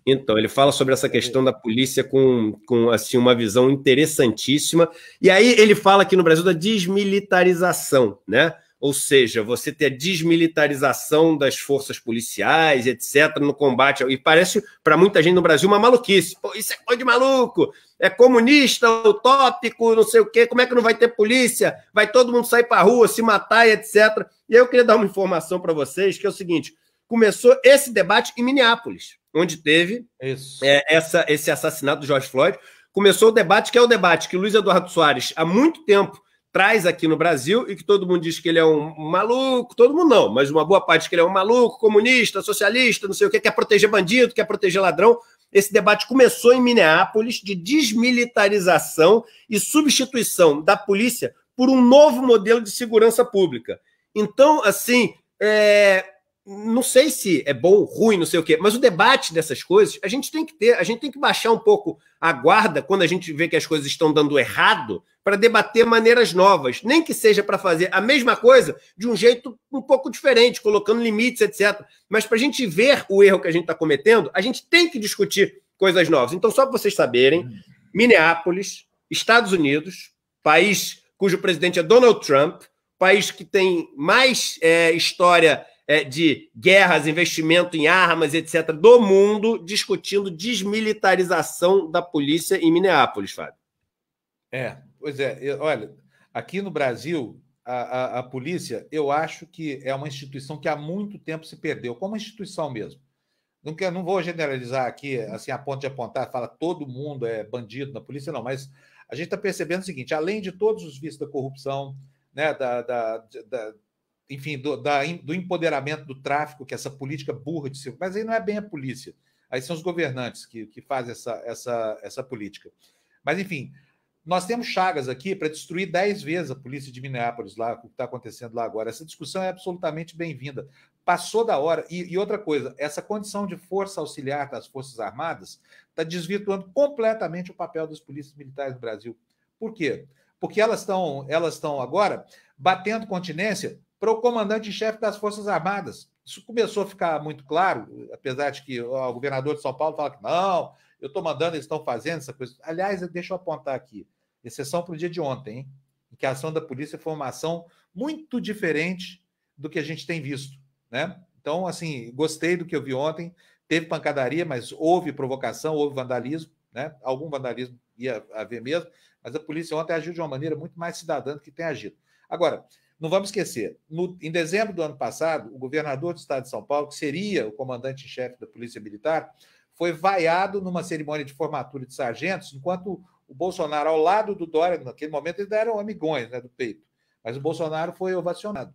Então, ele fala sobre essa questão da polícia com assim, uma visão interessantíssima. E aí ele fala aqui no Brasil da desmilitarização, né? ou seja, você ter a desmilitarização das forças policiais, etc., no combate. E parece, para muita gente no Brasil, uma maluquice. Pô, isso é coisa de maluco, é comunista, utópico, não sei o quê, como é que não vai ter polícia? Vai todo mundo sair para a rua, se matar, etc. E aí eu queria dar uma informação para vocês, que é o seguinte, começou esse debate em Minneapolis, onde teve esse assassinato do George Floyd. Começou o debate, que é o debate que o Luiz Eduardo Soares, há muito tempo, traz aqui no Brasil, e que todo mundo diz que ele é um maluco, todo mundo não, mas uma boa parte diz que ele é um maluco, comunista, socialista, não sei o quê, quer proteger bandido, quer proteger ladrão. Esse debate começou em Minneapolis, de desmilitarização e substituição da polícia por um novo modelo de segurança pública. Então, assim, não sei se é bom, ruim, não sei o quê, mas o debate dessas coisas a gente tem que ter, a gente tem que baixar um pouco a guarda quando a gente vê que as coisas estão dando errado, para debater maneiras novas, nem que seja para fazer a mesma coisa de um jeito um pouco diferente, colocando limites, etc. Mas para a gente ver o erro que a gente está cometendo, a gente tem que discutir coisas novas. Então, só para vocês saberem, Minneapolis, Estados Unidos, país cujo presidente é Donald Trump, país que tem mais história de guerras, investimento em armas, etc., do mundo, discutindo desmilitarização da polícia em Minneapolis, Fábio. Pois é. Olha, aqui no Brasil, a polícia, eu acho que é uma instituição que há muito tempo se perdeu, como instituição mesmo. Não vou generalizar aqui, assim, a ponto de apontar, fala todo mundo é bandido na polícia, não, mas a gente está percebendo o seguinte, além de todos os vícios da corrupção, né, enfim, do empoderamento do tráfico, que é essa política burra de segurança, mas aí não é bem a polícia, aí são os governantes que fazem essa política. Mas, enfim, nós temos chagas aqui para destruir 10 vezes a polícia de Minneapolis, lá, o que está acontecendo lá agora. Essa discussão é absolutamente bem-vinda. Passou da hora. E outra coisa, essa condição de força auxiliar das Forças Armadas está desvirtuando completamente o papel das polícias militares no Brasil. Por quê? Porque elas estão agora batendo continência para o comandante-chefe das Forças Armadas. Isso começou a ficar muito claro, apesar de que o governador de São Paulo fala que não, eu estou mandando, eles estão fazendo essa coisa. Aliás, deixa eu apontar aqui, exceção para o dia de ontem, hein? Em que a ação da polícia foi uma ação muito diferente do que a gente tem visto, né? Então, assim, gostei do que eu vi ontem, teve pancadaria, mas houve provocação, houve vandalismo, né? Algum vandalismo ia haver mesmo, mas a polícia ontem agiu de uma maneira muito mais cidadã do que tem agido. Agora, não vamos esquecer, em dezembro do ano passado, o governador do estado de São Paulo, que seria o comandante-chefe da Polícia Militar, foi vaiado numa cerimônia de formatura de sargentos, enquanto o Bolsonaro, ao lado do Dória, naquele momento, eles eram amigões, né, do peito, mas o Bolsonaro foi ovacionado.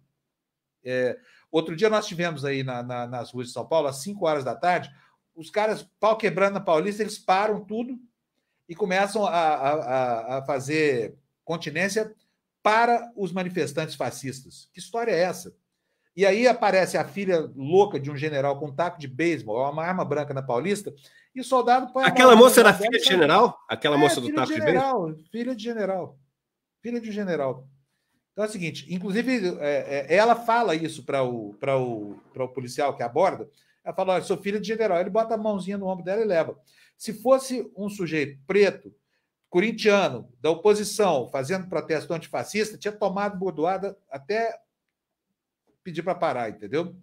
Outro dia nós tivemos aí nas ruas de São Paulo, às 5 horas da tarde, os caras, pau quebrando na Paulista, eles param tudo e começam a fazer continência para os manifestantes fascistas. Que história é essa? E aí aparece a filha louca de um general com um taco de beisebol, uma arma branca na Paulista, e o soldado põe Aquela moça era filha de general? Aquela moça do taco de beisebol? Filha de general. Filha de general. Então é o seguinte, inclusive, ela fala isso para o policial que aborda, ela fala, olha, sou filha de general. Ele bota a mãozinha no ombro dela e leva. Se fosse um sujeito preto, corintiano, da oposição, fazendo protesto antifascista, tinha tomado bordoada até pedir para parar, entendeu?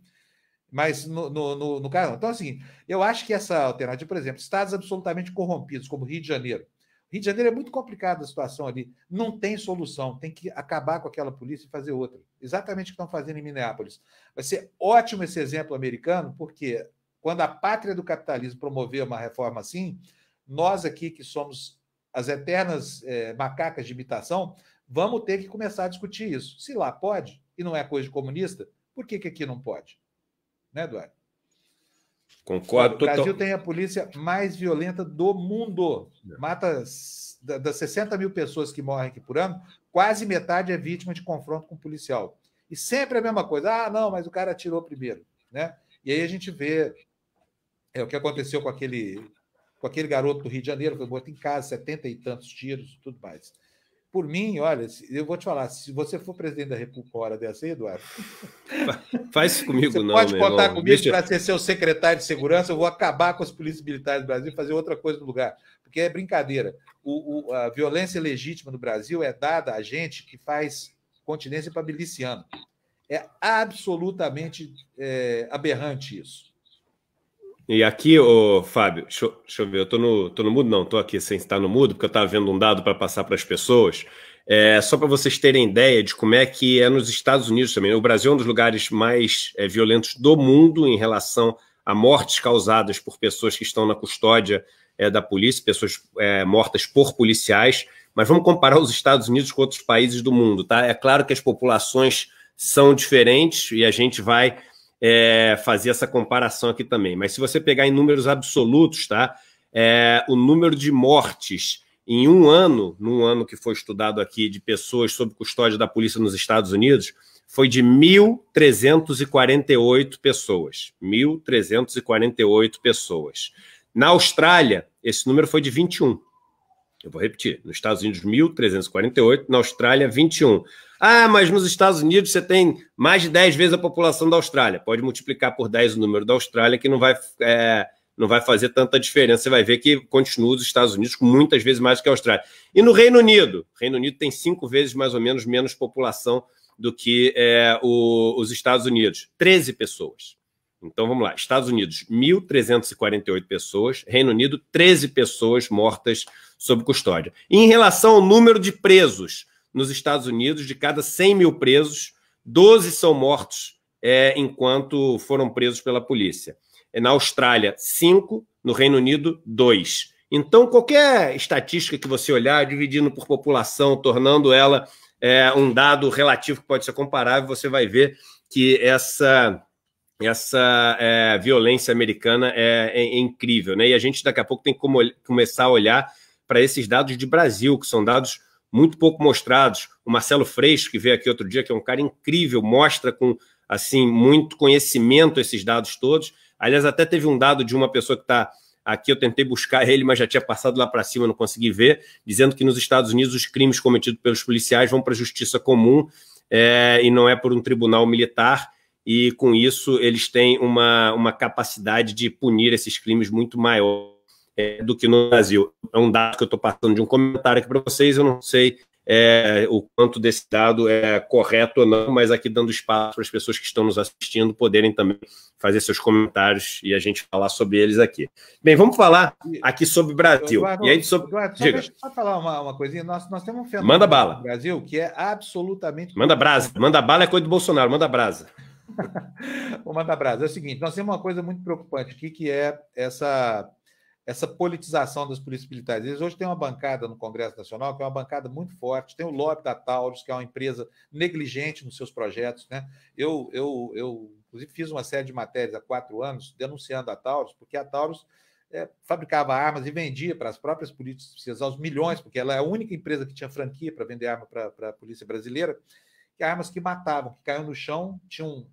Mas no caso, não. Então, assim, eu acho que essa alternativa, por exemplo, estados absolutamente corrompidos, como Rio de Janeiro. Rio de Janeiro é muito complicada a situação ali. Não tem solução. Tem que acabar com aquela polícia e fazer outra. Exatamente o que estão fazendo em Minneapolis. Vai ser ótimo esse exemplo americano, porque quando a pátria do capitalismo promover uma reforma assim, nós aqui que somos as eternas macacas de imitação, vamos ter que começar a discutir isso. Se lá pode, e não é coisa de comunista, por que aqui não pode? Né, Eduardo? Concordo. O Brasil tem a polícia mais violenta do mundo. Mata das 60 mil pessoas que morrem aqui por ano, quase metade é vítima de confronto com policial. E sempre a mesma coisa. Ah, não, mas o cara atirou primeiro. Né? E aí a gente vê o que aconteceu com aquele garoto do Rio de Janeiro, foi morto em casa, 70 e tantos tiros, tudo mais. Por mim, olha, eu vou te falar, se você for presidente da República uma hora dessa aí, Eduardo... Faz isso comigo, você não, pode contar irmão. comigo para ser seu secretário de segurança, eu vou acabar com as polícias militares do Brasil e fazer outra coisa no lugar. Porque é brincadeira. A violência legítima no Brasil é dada a gente que faz continência para miliciano. É absolutamente aberrante isso. E aqui, ô, Fábio, deixa eu ver, eu tô no mudo? Não, tô aqui sem estar no mudo, porque eu estava vendo um dado para passar para as pessoas. Só para vocês terem ideia de como é que é nos Estados Unidos também. O Brasil é um dos lugares mais violentos do mundo em relação a mortes causadas por pessoas que estão na custódia da polícia, pessoas mortas por policiais. Mas vamos comparar os Estados Unidos com outros países do mundo, tá? É claro que as populações são diferentes e a gente vai fazer essa comparação aqui também. Mas se você pegar em números absolutos, tá? O número de mortes em um ano, num ano que foi estudado aqui, de pessoas sob custódia da polícia nos Estados Unidos, foi de 1.348 pessoas. 1.348 pessoas. Na Austrália, esse número foi de 21. Eu vou repetir. Nos Estados Unidos, 1.348. Na Austrália, 21. Ah, mas nos Estados Unidos você tem mais de 10 vezes a população da Austrália. Pode multiplicar por 10 o número da Austrália, que não vai fazer tanta diferença. Você vai ver que continua os Estados Unidos com muitas vezes mais do que a Austrália. E no Reino Unido? O Reino Unido tem 5 vezes mais ou menos menos população do que os Estados Unidos. 13 pessoas. Então vamos lá. Estados Unidos, 1.348 pessoas. Reino Unido, 13 pessoas mortas sob custódia. E em relação ao número de presos nos Estados Unidos, de cada 100 mil presos, 12 são mortos enquanto foram presos pela polícia. Na Austrália, 5, no Reino Unido, 2. Então, qualquer estatística que você olhar, dividindo por população, tornando ela um dado relativo que pode ser comparável, você vai ver que essa violência americana é incrível, né? E a gente, daqui a pouco, tem que começar a olhar para esses dados de Brasil, que são dados muito pouco mostrados. O Marcelo Freixo, que veio aqui outro dia, que é um cara incrível, mostra com assim muito conhecimento esses dados todos. Aliás, até teve um dado de uma pessoa que está aqui, eu tentei buscar ele, mas já tinha passado lá para cima, não consegui ver, dizendo que nos Estados Unidos os crimes cometidos pelos policiais vão para a justiça comum e não é por um tribunal militar, e com isso eles têm uma capacidade de punir esses crimes muito maior do que no Brasil. É um dado que eu estou passando de um comentário aqui para vocês, eu não sei o quanto desse dado é correto ou não, mas aqui dando espaço para as pessoas que estão nos assistindo poderem também fazer seus comentários e a gente falar sobre eles aqui. Bem, vamos falar aqui sobre o Brasil. Eduardo, e aí sobre... Diga. Deixa eu falar uma coisinha. Nós temos um fenômeno manda bala no Brasil que é absolutamente... Manda brasa. Manda bala é coisa do Bolsonaro. Manda brasa. Vou mandar brasa. É o seguinte, nós temos uma coisa muito preocupante aqui, que é essa politização das polícias militares. Eles hoje têm uma bancada no Congresso Nacional, que é uma bancada muito forte, tem o lobby da Taurus, que é uma empresa negligente nos seus projetos, né? Eu inclusive, fiz uma série de matérias há 4 anos denunciando a Taurus, porque a Taurus fabricava armas e vendia para as próprias polícias aos milhões, porque ela é a única empresa que tinha franquia para vender arma para a polícia brasileira, que armas que matavam, que caíam no chão, tinham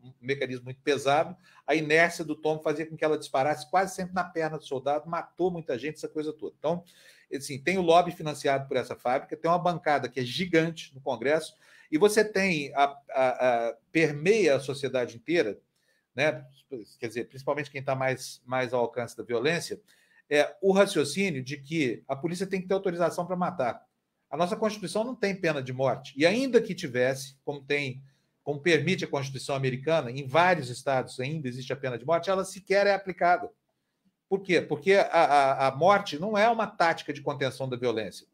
um mecanismo muito pesado, a inércia do tomo fazia com que ela disparasse quase sempre na perna do soldado, matou muita gente, essa coisa toda. Então, assim, tem o lobby financiado por essa fábrica, tem uma bancada que é gigante no Congresso, e você tem permeia a sociedade inteira, né? Quer dizer, principalmente quem está mais ao alcance da violência, o raciocínio de que a polícia tem que ter autorização para matar. A nossa Constituição não tem pena de morte, e ainda que tivesse, como permite a Constituição americana, em vários estados ainda existe a pena de morte, ela sequer é aplicada. Por quê? Porque a morte não é uma tática de contenção da violência.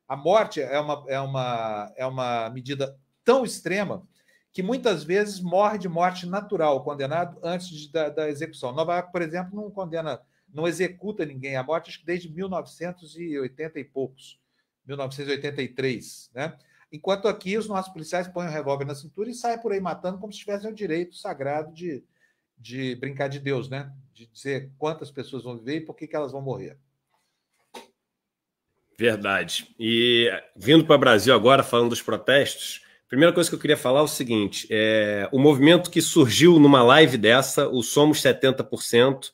A morte é uma medida tão extrema que muitas vezes morre de morte natural o condenado antes da execução. Nova York, por exemplo, não executa ninguém à morte, acho que desde 1980 e poucos, 1983, né? Enquanto aqui os nossos policiais põem o revólver na cintura e saem por aí matando como se tivessem o direito sagrado de brincar de Deus, né? De dizer quantas pessoas vão viver e por que elas vão morrer. Verdade. E vindo para o Brasil agora, falando dos protestos, a primeira coisa que eu queria falar é o seguinte, o movimento que surgiu numa live dessa, o Somos 70%,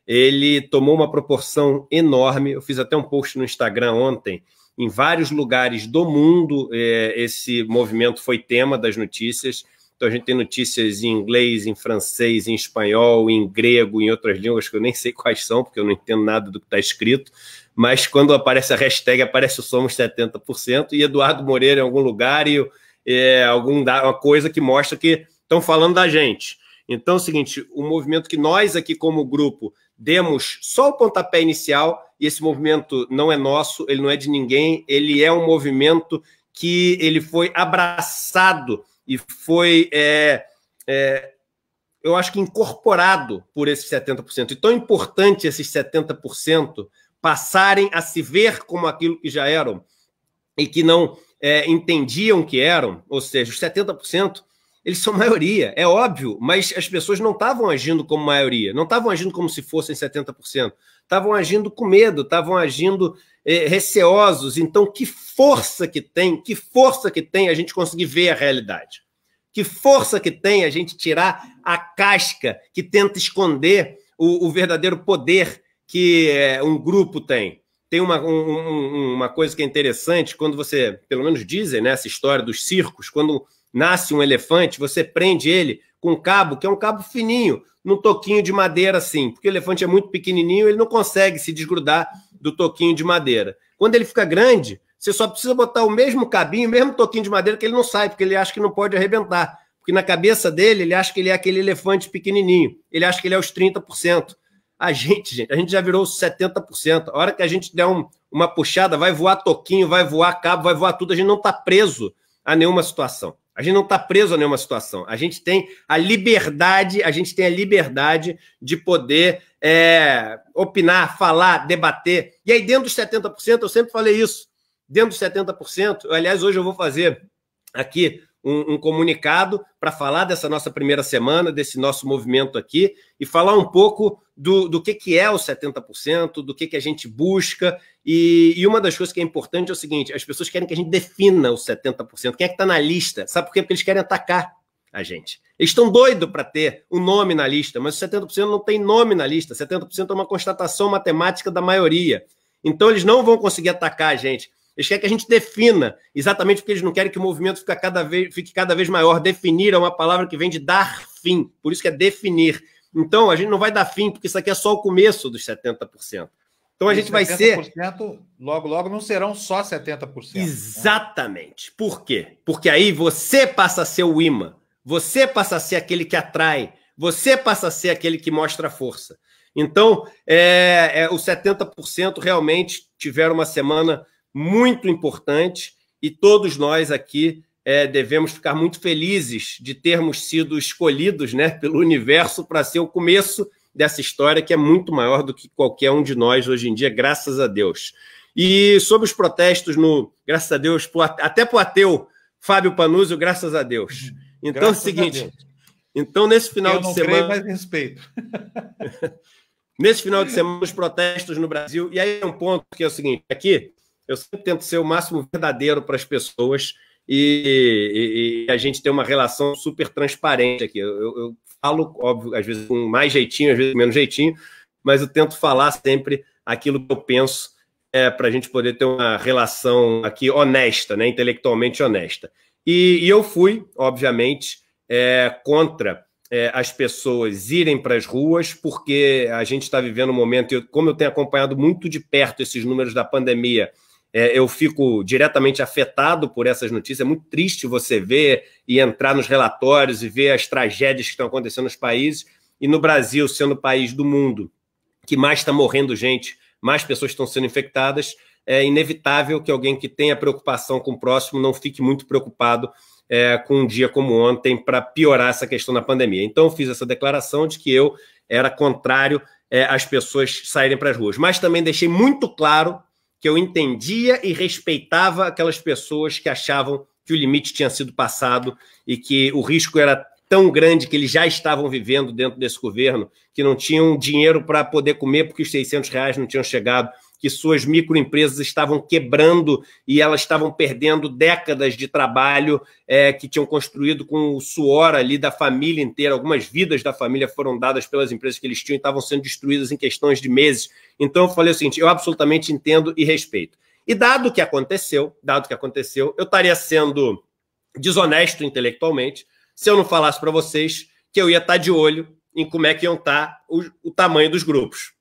ele tomou uma proporção enorme. Eu fiz até um post no Instagram ontem. Em vários lugares do mundo, esse movimento foi tema das notícias. Então, a gente tem notícias em inglês, em francês, em espanhol, em grego, em outras línguas que eu nem sei quais são, porque eu não entendo nada do que está escrito. Mas quando aparece a hashtag, aparece o Somos 70%, e Eduardo Moreira em algum lugar, e uma coisa que mostra que estão falando da gente. Então é o seguinte, o movimento que nós aqui como grupo demos só o pontapé inicial, e esse movimento não é nosso, ele não é de ninguém, ele é um movimento que ele foi abraçado e foi, eu acho que incorporado por esses 70%. E tão importante esses 70% passarem a se ver como aquilo que já eram e que não entendiam que eram, ou seja, os 70%, eles são maioria, é óbvio, mas as pessoas não estavam agindo como maioria, não estavam agindo como se fossem 70%, estavam agindo com medo, estavam agindo receosos. Então, que força que tem a gente conseguir ver a realidade. Que força que tem a gente tirar a casca que tenta esconder o verdadeiro poder que um grupo tem. Tem uma coisa que é interessante, quando você, pelo menos dizem, né, essa história dos circos, quando nasce um elefante, você prende ele com um cabo, que é um cabo fininho, num toquinho de madeira assim, porque o elefante é muito pequenininho, ele não consegue se desgrudar do toquinho de madeira. Quando ele fica grande, você só precisa botar o mesmo cabinho, o mesmo toquinho de madeira, que ele não sai, porque ele acha que não pode arrebentar. Porque na cabeça dele, ele acha que ele é aquele elefante pequenininho, ele acha que ele é os 30%. A gente já virou os 70%. A hora que a gente der uma puxada, vai voar toquinho, vai voar cabo, vai voar tudo, a gente não está preso a nenhuma situação. A gente não está preso a nenhuma situação. A gente tem a liberdade, de poder opinar, falar, debater. E aí, dentro dos 70%, eu sempre falei isso, dentro dos 70%, aliás, hoje eu vou fazer aqui um comunicado para falar dessa nossa primeira semana, desse nosso movimento aqui, e falar um pouco do que é o 70%, do que a gente busca. E uma das coisas que é importante é o seguinte, as pessoas querem que a gente defina os 70%. Quem é que está na lista? Sabe por quê? Porque eles querem atacar a gente. Eles estão doidos para ter um nome na lista, mas os 70% não tem nome na lista. 70% é uma constatação matemática da maioria. Então, eles não vão conseguir atacar a gente. Eles querem que a gente defina, exatamente porque eles não querem que o movimento fique cada vez maior. Definir é uma palavra que vem de dar fim, por isso que é definir. Então, a gente não vai dar fim, porque isso aqui é só o começo dos 70%. Então, a gente vai ser... Logo, logo, não serão só 70%. Exatamente. Né? Por quê? Porque aí você passa a ser o imã, você passa a ser aquele que atrai, você passa a ser aquele que mostra força. Então, os 70% realmente tiveram uma semana muito importante e todos nós aqui devemos ficar muito felizes de termos sido escolhidos, né, pelo universo para ser o começo dessa história que é muito maior do que qualquer um de nós hoje em dia, graças a Deus. E sobre os protestos, graças a Deus, até para o ateu Fábio Panuzio, graças a Deus. Então é o seguinte, então nesse final de semana... Eu não creio, mas respeito. Nesse final de semana, os protestos no Brasil, e aí é um ponto que é o seguinte, aqui eu sempre tento ser o máximo verdadeiro para as pessoas e a gente tem uma relação super transparente aqui. Eu falo, óbvio, às vezes com mais jeitinho, às vezes com menos jeitinho, mas eu tento falar sempre aquilo que eu penso para a gente poder ter uma relação aqui honesta, né, intelectualmente honesta. E eu fui, obviamente, contra as pessoas irem para as ruas, porque a gente está vivendo um momento, como eu tenho acompanhado muito de perto esses números da pandemia, eu fico diretamente afetado por essas notícias. É muito triste você ver e entrar nos relatórios e ver as tragédias que estão acontecendo nos países. E no Brasil, sendo o país do mundo que mais está morrendo gente, mais pessoas estão sendo infectadas, é inevitável que alguém que tenha preocupação com o próximo não fique muito preocupado com um dia como ontem para piorar essa questão da pandemia. Então, eu fiz essa declaração de que eu era contrário às pessoas saírem para as ruas. Mas também deixei muito claro que eu entendia e respeitava aquelas pessoas que achavam que o limite tinha sido passado e que o risco era tão grande que eles já estavam vivendo dentro desse governo, que não tinham dinheiro para poder comer porque os R$600 não tinham chegado, que suas microempresas estavam quebrando e elas estavam perdendo décadas de trabalho que tinham construído com o suor ali da família inteira. Algumas vidas da família foram dadas pelas empresas que eles tinham e estavam sendo destruídas em questões de meses. Então eu falei o seguinte, eu absolutamente entendo e respeito. E dado o que aconteceu, eu estaria sendo desonesto intelectualmente se eu não falasse para vocês que eu ia estar de olho em como é que iam estar o tamanho dos grupos,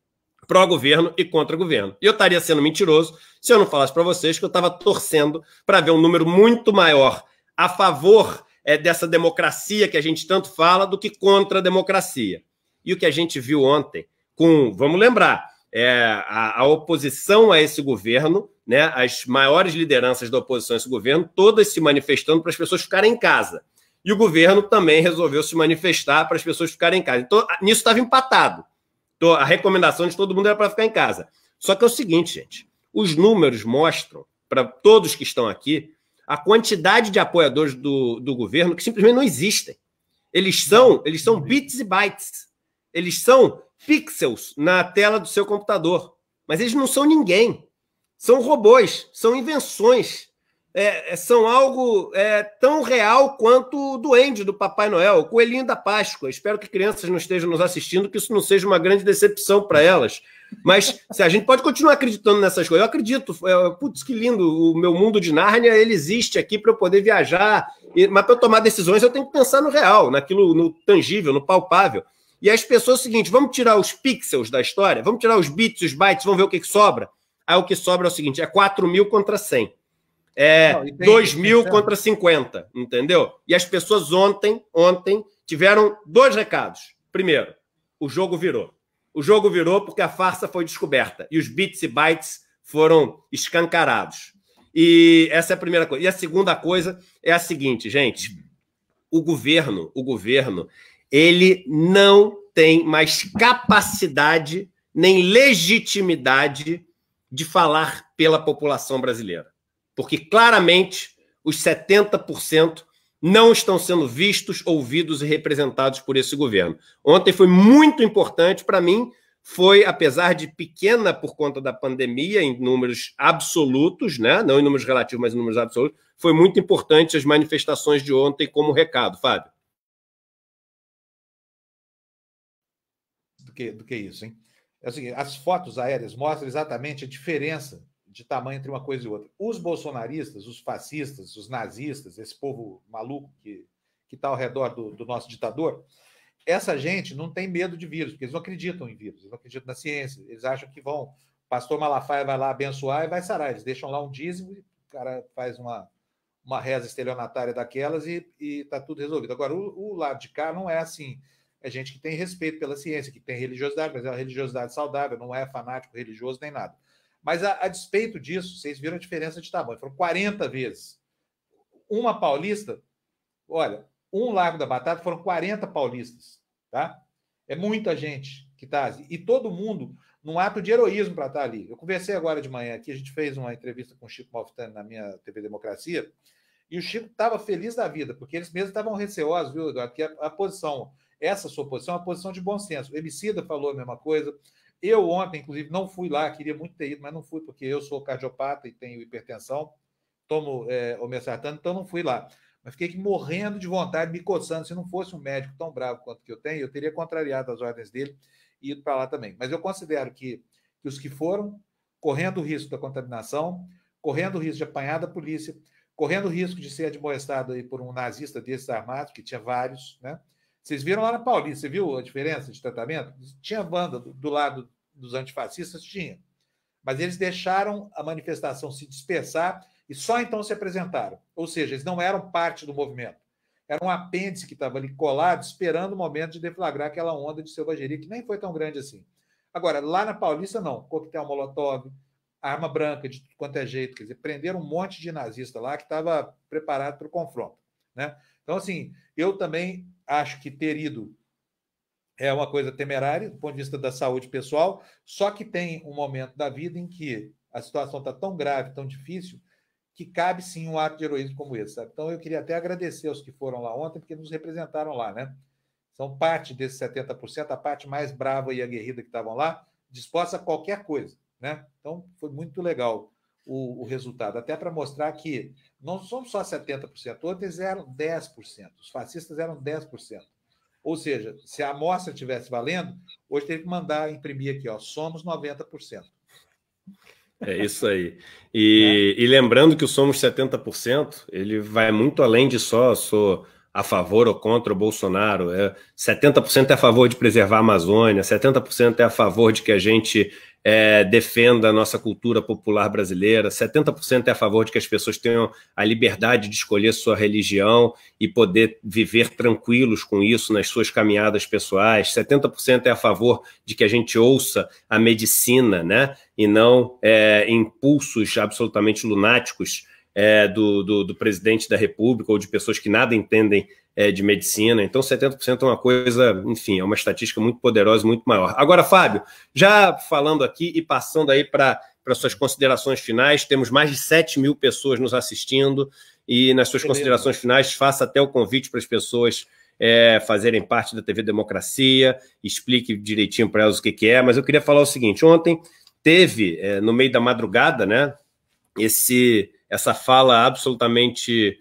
pró-governo e contra-governo. E eu estaria sendo mentiroso se eu não falasse para vocês que eu estava torcendo para ver um número muito maior a favor dessa democracia que a gente tanto fala do que contra a democracia. E o que a gente viu ontem, vamos lembrar, a oposição a esse governo, né, as maiores lideranças da oposição a esse governo, todas se manifestando para as pessoas ficarem em casa. E o governo também resolveu se manifestar para as pessoas ficarem em casa. Então, nisso estava empatado. Então, a recomendação de todo mundo era para ficar em casa. Só que é o seguinte, gente, os números mostram, para todos que estão aqui, a quantidade de apoiadores do governo que simplesmente não existem. Eles são bits e bytes. Eles são pixels na tela do seu computador. Mas eles não são ninguém. São robôs, são invenções. São algo tão real quanto o duende do Papai Noel, o coelhinho da Páscoa. Espero que crianças não estejam nos assistindo, que isso não seja uma grande decepção para elas. Mas se a gente pode continuar acreditando nessas coisas. Eu acredito. Putz, que lindo. O meu mundo de Nárnia, ele existe aqui para eu poder viajar. Mas para eu tomar decisões, eu tenho que pensar no real, naquilo, no tangível, no palpável. E as pessoas, é o seguinte, vamos tirar os pixels da história, vamos tirar os bits, os bytes, vamos ver o que sobra. Aí o que sobra é o seguinte, 4.000 contra 100. 2.000 contra 50, entendeu? E as pessoas ontem tiveram 2 recados. Primeiro, o jogo virou. O jogo virou porque a farsa foi descoberta e os bits e bytes foram escancarados. E essa é a primeira coisa. E a segunda coisa é a seguinte, gente. O governo, ele não tem mais capacidade nem legitimidade de falar pela população brasileira. Porque, claramente, os 70% não estão sendo vistos, ouvidos e representados por esse governo. Ontem foi muito importante para mim, apesar de pequena por conta da pandemia, em números absolutos, né? Não em números relativos, mas em números absolutos, foi muito importante as manifestações de ontem como recado. Fábio. Do que isso, hein? É o seguinte, as fotos aéreas mostram exatamente a diferença de tamanho entre uma coisa e outra. Os bolsonaristas, os fascistas, os nazistas, esse povo maluco que está ao redor do nosso ditador, essa gente não tem medo de vírus, porque eles não acreditam em vírus, eles não acreditam na ciência, eles acham que o pastor Malafaia vai lá abençoar e vai sarar, eles deixam lá um dízimo e o cara faz uma reza estelionatária daquelas e está tudo resolvido. Agora, o lado de cá não é assim. É gente que tem respeito pela ciência, que tem religiosidade, mas é uma religiosidade saudável, não é fanático religioso nem nada. Mas, a despeito disso, vocês viram a diferença de tamanho. Foram 40 vezes. Uma paulista, olha, um Largo da Batata foram 40 paulistas. Tá? É muita gente que está. E todo mundo num ato de heroísmo para estar ali. Eu conversei agora de manhã aqui, a gente fez uma entrevista com o Chico Malfitani na minha TV Democracia, e o Chico estava feliz da vida, porque eles mesmos estavam receosos, viu, Eduardo? Que a posição, essa sua posição é uma posição de bom senso. O Emicida falou a mesma coisa. Eu ontem, inclusive, não fui lá, queria muito ter ido, mas não fui, porque eu sou cardiopata e tenho hipertensão, tomo omeprazole, então não fui lá. Mas fiquei aqui morrendo de vontade, me coçando. Se não fosse um médico tão bravo quanto que eu tenho, eu teria contrariado as ordens dele e ido para lá também. Mas eu considero que os que foram, correndo o risco da contaminação, correndo o risco de apanhar da polícia, correndo o risco de ser admoestado aí por um nazista desses armados, que tinha vários, né? Vocês viram lá na Paulista, você viu a diferença de tratamento? Tinha banda do lado dos antifascistas? Tinha. Mas eles deixaram a manifestação se dispersar e só então se apresentaram. Ou seja, eles não eram parte do movimento. Era um apêndice que estava ali colado, esperando o momento de deflagrar aquela onda de selvageria, que nem foi tão grande assim. Agora, lá na Paulista, não. Coquetel Molotov, arma branca de tudo quanto é jeito. Quer dizer, prenderam um monte de nazista lá que estava preparado para o confronto, né? Então, assim, eu também acho que ter ido é uma coisa temerária do ponto de vista da saúde pessoal, só que tem um momento da vida em que a situação está tão grave, tão difícil, que cabe sim um ato de heroísmo como esse, sabe? Então eu queria até agradecer aos que foram lá ontem, porque nos representaram lá, né? São parte desses 70%, a parte mais brava e aguerrida que estavam lá, disposta a qualquer coisa, né? Então foi muito legal o resultado, até para mostrar que não somos só 70%, outros eram 10%, os fascistas eram 10%. Ou seja, se a amostra estivesse valendo, hoje teria que mandar imprimir aqui, ó, somos 90%. É isso aí. E lembrando que o Somos 70%, ele vai muito além de sou a favor ou contra o Bolsonaro. 70% é a favor de preservar a Amazônia, 70% é a favor de que a gente defenda a nossa cultura popular brasileira, 70% é a favor de que as pessoas tenham a liberdade de escolher sua religião e poder viver tranquilos com isso nas suas caminhadas pessoais, 70% é a favor de que a gente ouça a medicina, né, e não impulsos absolutamente lunáticos do presidente da República ou de pessoas que nada entendem de medicina. Então 70% é uma coisa, enfim, é uma estatística muito poderosa, muito maior. Agora, Fábio, já falando aqui e passando aí para suas considerações finais, temos mais de 7 mil pessoas nos assistindo e nas suas considerações finais, faça até o convite para as pessoas fazerem parte da TV Democracia, explique direitinho para elas o que é, mas eu queria falar o seguinte, ontem teve, no meio da madrugada, né, essa fala absolutamente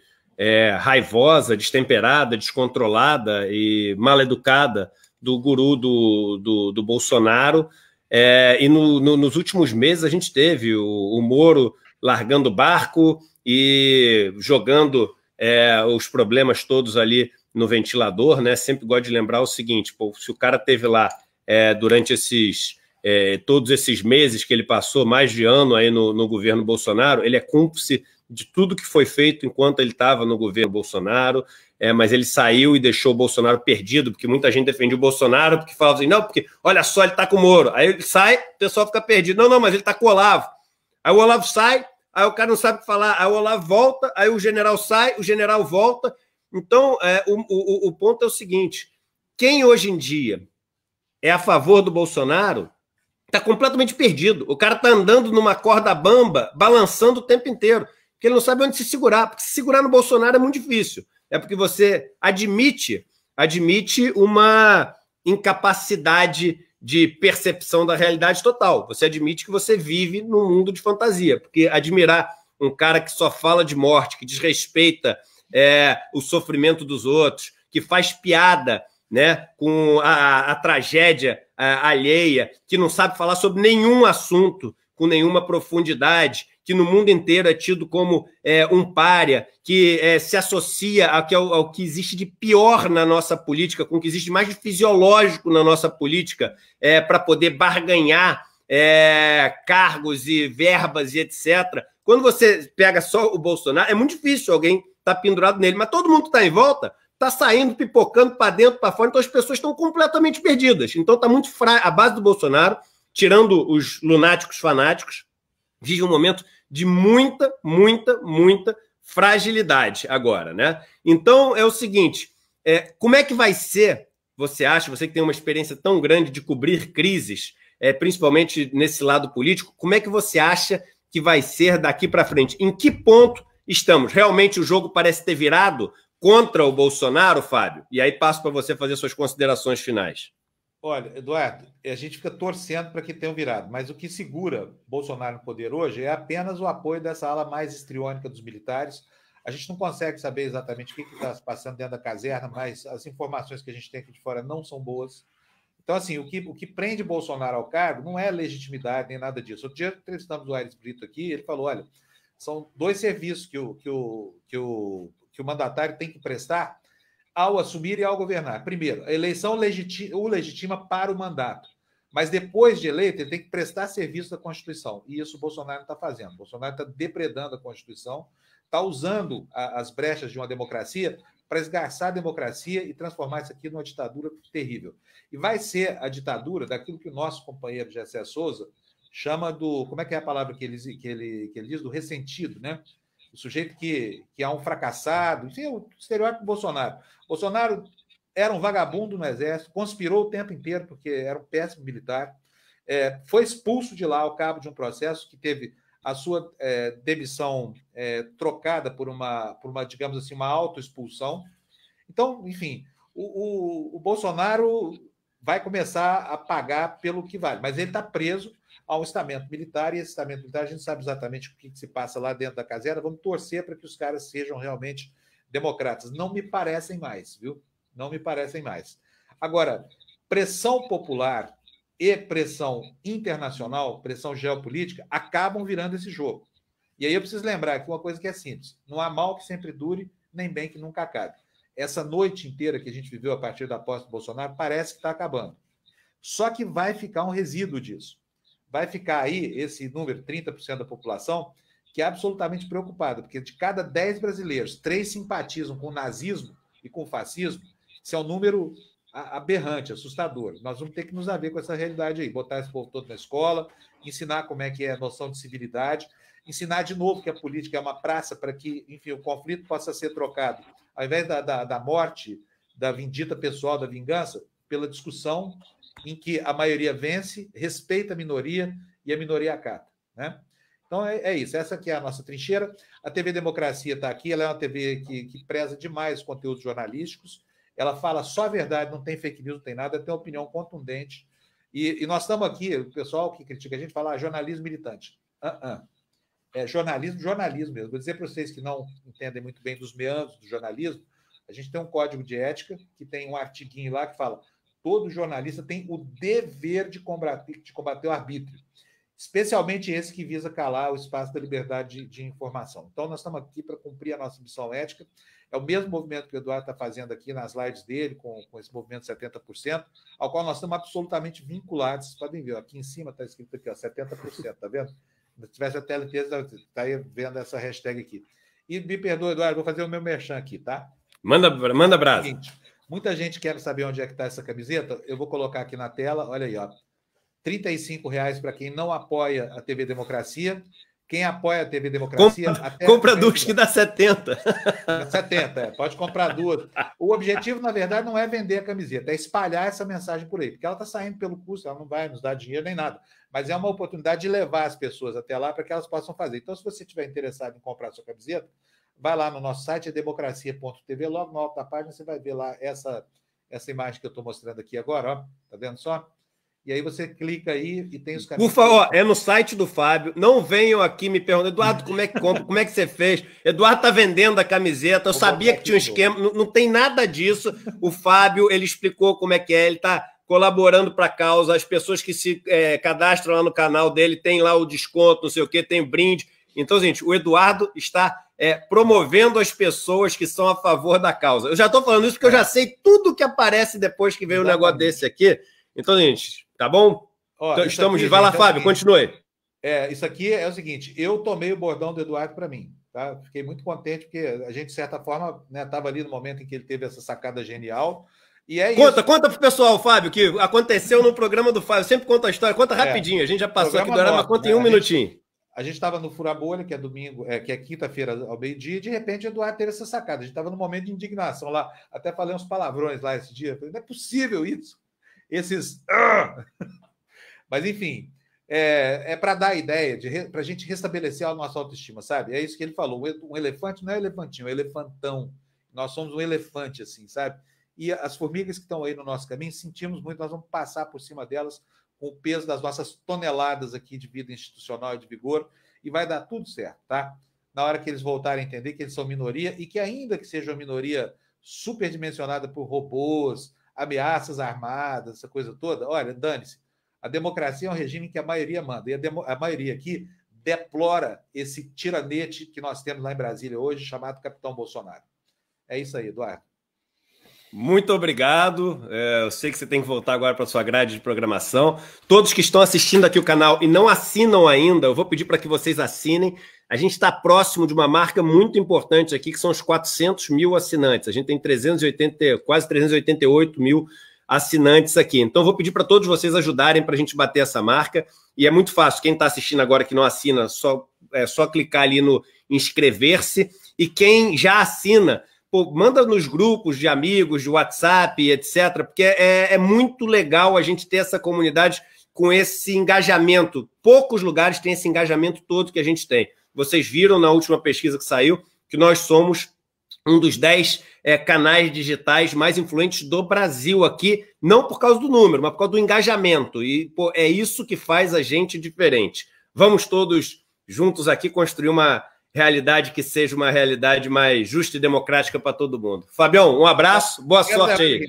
raivosa, destemperada, descontrolada e mal educada do guru do Bolsonaro. E nos últimos meses a gente teve o Moro largando o barco e jogando os problemas todos ali no ventilador, né? Sempre gosto de lembrar o seguinte, pô, se o cara teve lá durante todos esses meses que ele passou, mais de ano aí no governo Bolsonaro, ele é cúmplice de tudo que foi feito enquanto ele estava no governo Bolsonaro, mas ele saiu e deixou o Bolsonaro perdido, porque muita gente defendia o Bolsonaro, porque falava assim, não, porque olha só, ele está com o Moro. Aí ele sai, o pessoal fica perdido. Não, mas ele está com o Olavo. Aí o Olavo sai, aí o cara não sabe o que falar, aí o Olavo volta, aí o general sai, o general volta. Então, o ponto é o seguinte, quem hoje em dia é a favor do Bolsonaro está completamente perdido. O cara está andando numa corda bamba, balançando o tempo inteiro, porque ele não sabe onde se segurar, porque se segurar no Bolsonaro é muito difícil. É porque você admite uma incapacidade de percepção da realidade total. Você admite que você vive num mundo de fantasia, porque admirar um cara que só fala de morte, que desrespeita o sofrimento dos outros, que faz piada, né, com a tragédia alheia, que não sabe falar sobre nenhum assunto com nenhuma profundidade, que no mundo inteiro é tido como um pária, que se associa ao que existe de pior na nossa política, com o que existe de mais de fisiológico na nossa política, para poder barganhar cargos e verbas e etc. Quando você pega só o Bolsonaro, é muito difícil alguém estar pendurado nele, mas todo mundo que está em volta está saindo, pipocando para dentro, para fora, então as pessoas estão completamente perdidas. Então está muito a base do Bolsonaro, tirando os lunáticos fanáticos, vive um momento de muita fragilidade agora, né? Então é o seguinte, como é que vai ser, você acha, você que tem uma experiência tão grande de cobrir crises, principalmente nesse lado político, como é que você acha que vai ser daqui para frente? Em que ponto estamos? Realmente o jogo parece ter virado contra o Bolsonaro, Fábio? E aí passo para você fazer suas considerações finais. Olha, Eduardo, a gente fica torcendo para que tenham virado, mas o que segura Bolsonaro no poder hoje é apenas o apoio dessa ala mais histriônica dos militares. A gente não consegue saber exatamente o que está se passando dentro da caserna, mas as informações que a gente tem aqui de fora não são boas. Então, assim, o que prende Bolsonaro ao cargo não é legitimidade nem nada disso. Outro dia entrevistamos o Aires Brito aqui, ele falou, olha, são dois serviços que o mandatário tem que prestar ao assumir e ao governar. Primeiro, a eleição o legitima para o mandato, mas depois de eleito, ele tem que prestar serviço da Constituição, e isso o Bolsonaro está fazendo. O Bolsonaro está depredando a Constituição, está usando as brechas de uma democracia para esgarçar a democracia e transformar isso aqui numa ditadura terrível. E vai ser a ditadura daquilo que o nosso companheiro Gessé Souza chama do... Como é que é a palavra que ele diz? Do ressentido, né? O sujeito que é um fracassado, enfim, o estereótipo do Bolsonaro. Bolsonaro era um vagabundo no Exército, conspirou o tempo inteiro, porque era um péssimo militar, foi expulso de lá ao cabo de um processo que teve a sua demissão trocada por uma, digamos assim, uma autoexpulsão. Então, enfim, o Bolsonaro vai começar a pagar pelo que vale, mas ele está preso a um estamento militar, e esse estamento militar a gente sabe exatamente o que se passa lá dentro da caserna. Vamos torcer para que os caras sejam realmente democratas. Não me parecem mais, viu? Não me parecem mais. Agora, pressão popular e pressão internacional, pressão geopolítica, acabam virando esse jogo. E aí eu preciso lembrar aqui uma coisa que é simples. Não há mal que sempre dure, nem bem que nunca acabe. Essa noite inteira que a gente viveu a partir da posse do Bolsonaro parece que está acabando. Só que vai ficar um resíduo disso. vai ficar aí esse número, 30% da população, que é absolutamente preocupada, porque de cada 10 brasileiros, 3 simpatizam com o nazismo e com o fascismo. Isso é um número aberrante, assustador. Nós vamos ter que nos haver com essa realidade aí, botar esse povo todo na escola, ensinar como é que é a noção de civilidade, ensinar de novo que a política é uma praça para que, enfim, o conflito possa ser trocado, ao invés da morte, da vindita pessoal, da vingança, pela discussão em que a maioria vence, respeita a minoria e a minoria acata, né? Então é isso, essa aqui é a nossa trincheira. A TV Democracia está aqui, ela é uma TV que preza demais os conteúdos jornalísticos, ela fala só a verdade, não tem fake news, não tem nada, tem uma opinião contundente. E nós estamos aqui, o pessoal que critica a gente fala jornalismo militante. É jornalismo mesmo. Vou dizer para vocês que não entendem muito bem dos meandros do jornalismo, a gente tem um código de ética, que tem um artiguinho lá que fala: todo jornalista tem o dever de combater o arbítrio, especialmente esse que visa calar o espaço da liberdade de informação. Então, nós estamos aqui para cumprir a nossa missão ética. É o mesmo movimento que o Eduardo está fazendo aqui nas lives dele, com esse movimento 70%, ao qual nós estamos absolutamente vinculados. Vocês podem ver, aqui em cima está escrito aqui, ó, 70%, está vendo? Se tivesse a tela inteira, está aí vendo essa hashtag aqui. E me perdoa, Eduardo, vou fazer o meu merchan aqui, tá? Manda brasa. Muita gente quer saber onde é que está essa camiseta. Eu vou colocar aqui na tela, olha aí, ó. R$ 35,00 para quem não apoia a TV Democracia. Quem apoia a TV Democracia... Compra duas que dá 70. 70, pode comprar duas. O objetivo, na verdade, não é vender a camiseta, é espalhar essa mensagem por aí, porque ela está saindo pelo custo, ela não vai nos dar dinheiro nem nada, mas é uma oportunidade de levar as pessoas até lá para que elas possam fazer. Então, se você estiver interessado em comprar a sua camiseta, vai lá no nosso site, é democracia.tv, logo no alto da página você vai ver lá essa imagem que eu estou mostrando aqui agora, ó, tá vendo só? E aí você clica aí e tem os caminhos. Por favor, é no site do Fábio. Não venham aqui me perguntar, Eduardo, como é que compra? Como é que você fez? Eduardo tá vendendo a camiseta. Eu sabia que tinha um esquema. Não tem nada disso. O Fábio, ele explicou como é que é. Ele tá colaborando para a causa. As pessoas que se cadastram lá no canal dele tem lá o desconto, não sei o quê, tem brinde. Então, gente, o Eduardo está promovendo as pessoas que são a favor da causa. Eu já estou falando isso porque eu já sei tudo que aparece depois que veio um negócio desse aqui. Então, gente... Tá bom? Ó, então, estamos aqui, de... Vai lá, gente, Fábio, continue. Isso aqui é o seguinte, eu tomei o bordão do Eduardo para mim, tá? Fiquei muito contente, porque a gente, de certa forma, estava ali no momento em que ele teve essa sacada genial. E conta para o pessoal, Fábio, que aconteceu no programa do Fábio. Sempre conta a história, conta rapidinho. A gente já passou aqui do horário, mas conta em um minutinho. A gente estava no Fura Bolha, que é domingo, que é quinta-feira ao meio-dia, e de repente o Eduardo teve essa sacada. A gente estava num momento de indignação lá. Até falei uns palavrões lá esse dia. Falei, não é possível isso. Mas, enfim, é para dar a ideia, para a gente restabelecer a nossa autoestima, sabe? É isso que ele falou. Um elefante não é elefantinho, é elefantão. Nós somos um elefante, assim, sabe? E as formigas que estão aí no nosso caminho, sentimos muito, nós vamos passar por cima delas com o peso das nossas toneladas aqui de vida institucional e de vigor, e vai dar tudo certo, tá? Na hora que eles voltarem a entender que eles são minoria, e que ainda que seja uma minoria superdimensionada por robôs, ameaças armadas, essa coisa toda, olha, dane-se. A democracia é um regime em que a maioria manda, e a maioria aqui deplora esse tiranete que nós temos lá em Brasília hoje, chamado Capitão Bolsonaro. É isso aí, Eduardo. Muito obrigado. Eu sei que você tem que voltar agora para a sua grade de programação. Todos que estão assistindo aqui o canal e não assinam ainda, eu vou pedir para que vocês assinem. A gente está próximo de uma marca muito importante aqui, que são os 400 mil assinantes. A gente tem quase 388 mil assinantes aqui. Então, eu vou pedir para todos vocês ajudarem para a gente bater essa marca. E é muito fácil. Quem está assistindo agora que não assina, é só clicar ali no inscrever-se. E quem já assina, manda nos grupos de amigos, de WhatsApp, etc. Porque é muito legal a gente ter essa comunidade com esse engajamento. Poucos lugares têm esse engajamento todo que a gente tem. Vocês viram na última pesquisa que saiu que nós somos um dos 10 canais digitais mais influentes do Brasil aqui, não por causa do número, mas por causa do engajamento. E é isso que faz a gente diferente. Vamos todos juntos aqui construir uma realidade que seja uma realidade mais justa e democrática para todo mundo. Fabião, um abraço, boa sorte aí.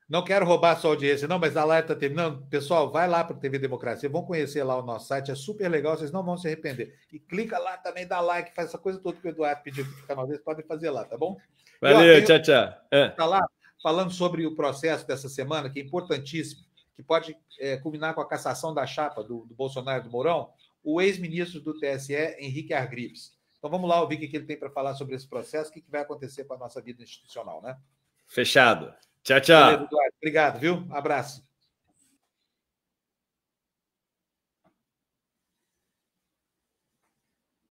Não quero roubar a sua audiência, não, mas a live está terminando. Pessoal, vai lá para a TV Democracia, vão conhecer lá o nosso site, é super legal, vocês não vão se arrepender. E clica lá também, dá like, faz essa coisa toda que o Eduardo pediu para o canal, vocês podem fazer lá, tá bom? Valeu, tchau, tchau. Está lá falando sobre o processo dessa semana, que é importantíssimo, que pode culminar com a cassação da chapa do Bolsonaro e do Mourão? O ex-ministro do TSE, Henrique Argrives. Então vamos lá ouvir o que ele tem para falar sobre esse processo, o que vai acontecer com a nossa vida institucional, né? Fechado. Tchau, tchau. Beleza, Eduardo. Obrigado, viu? Abraço.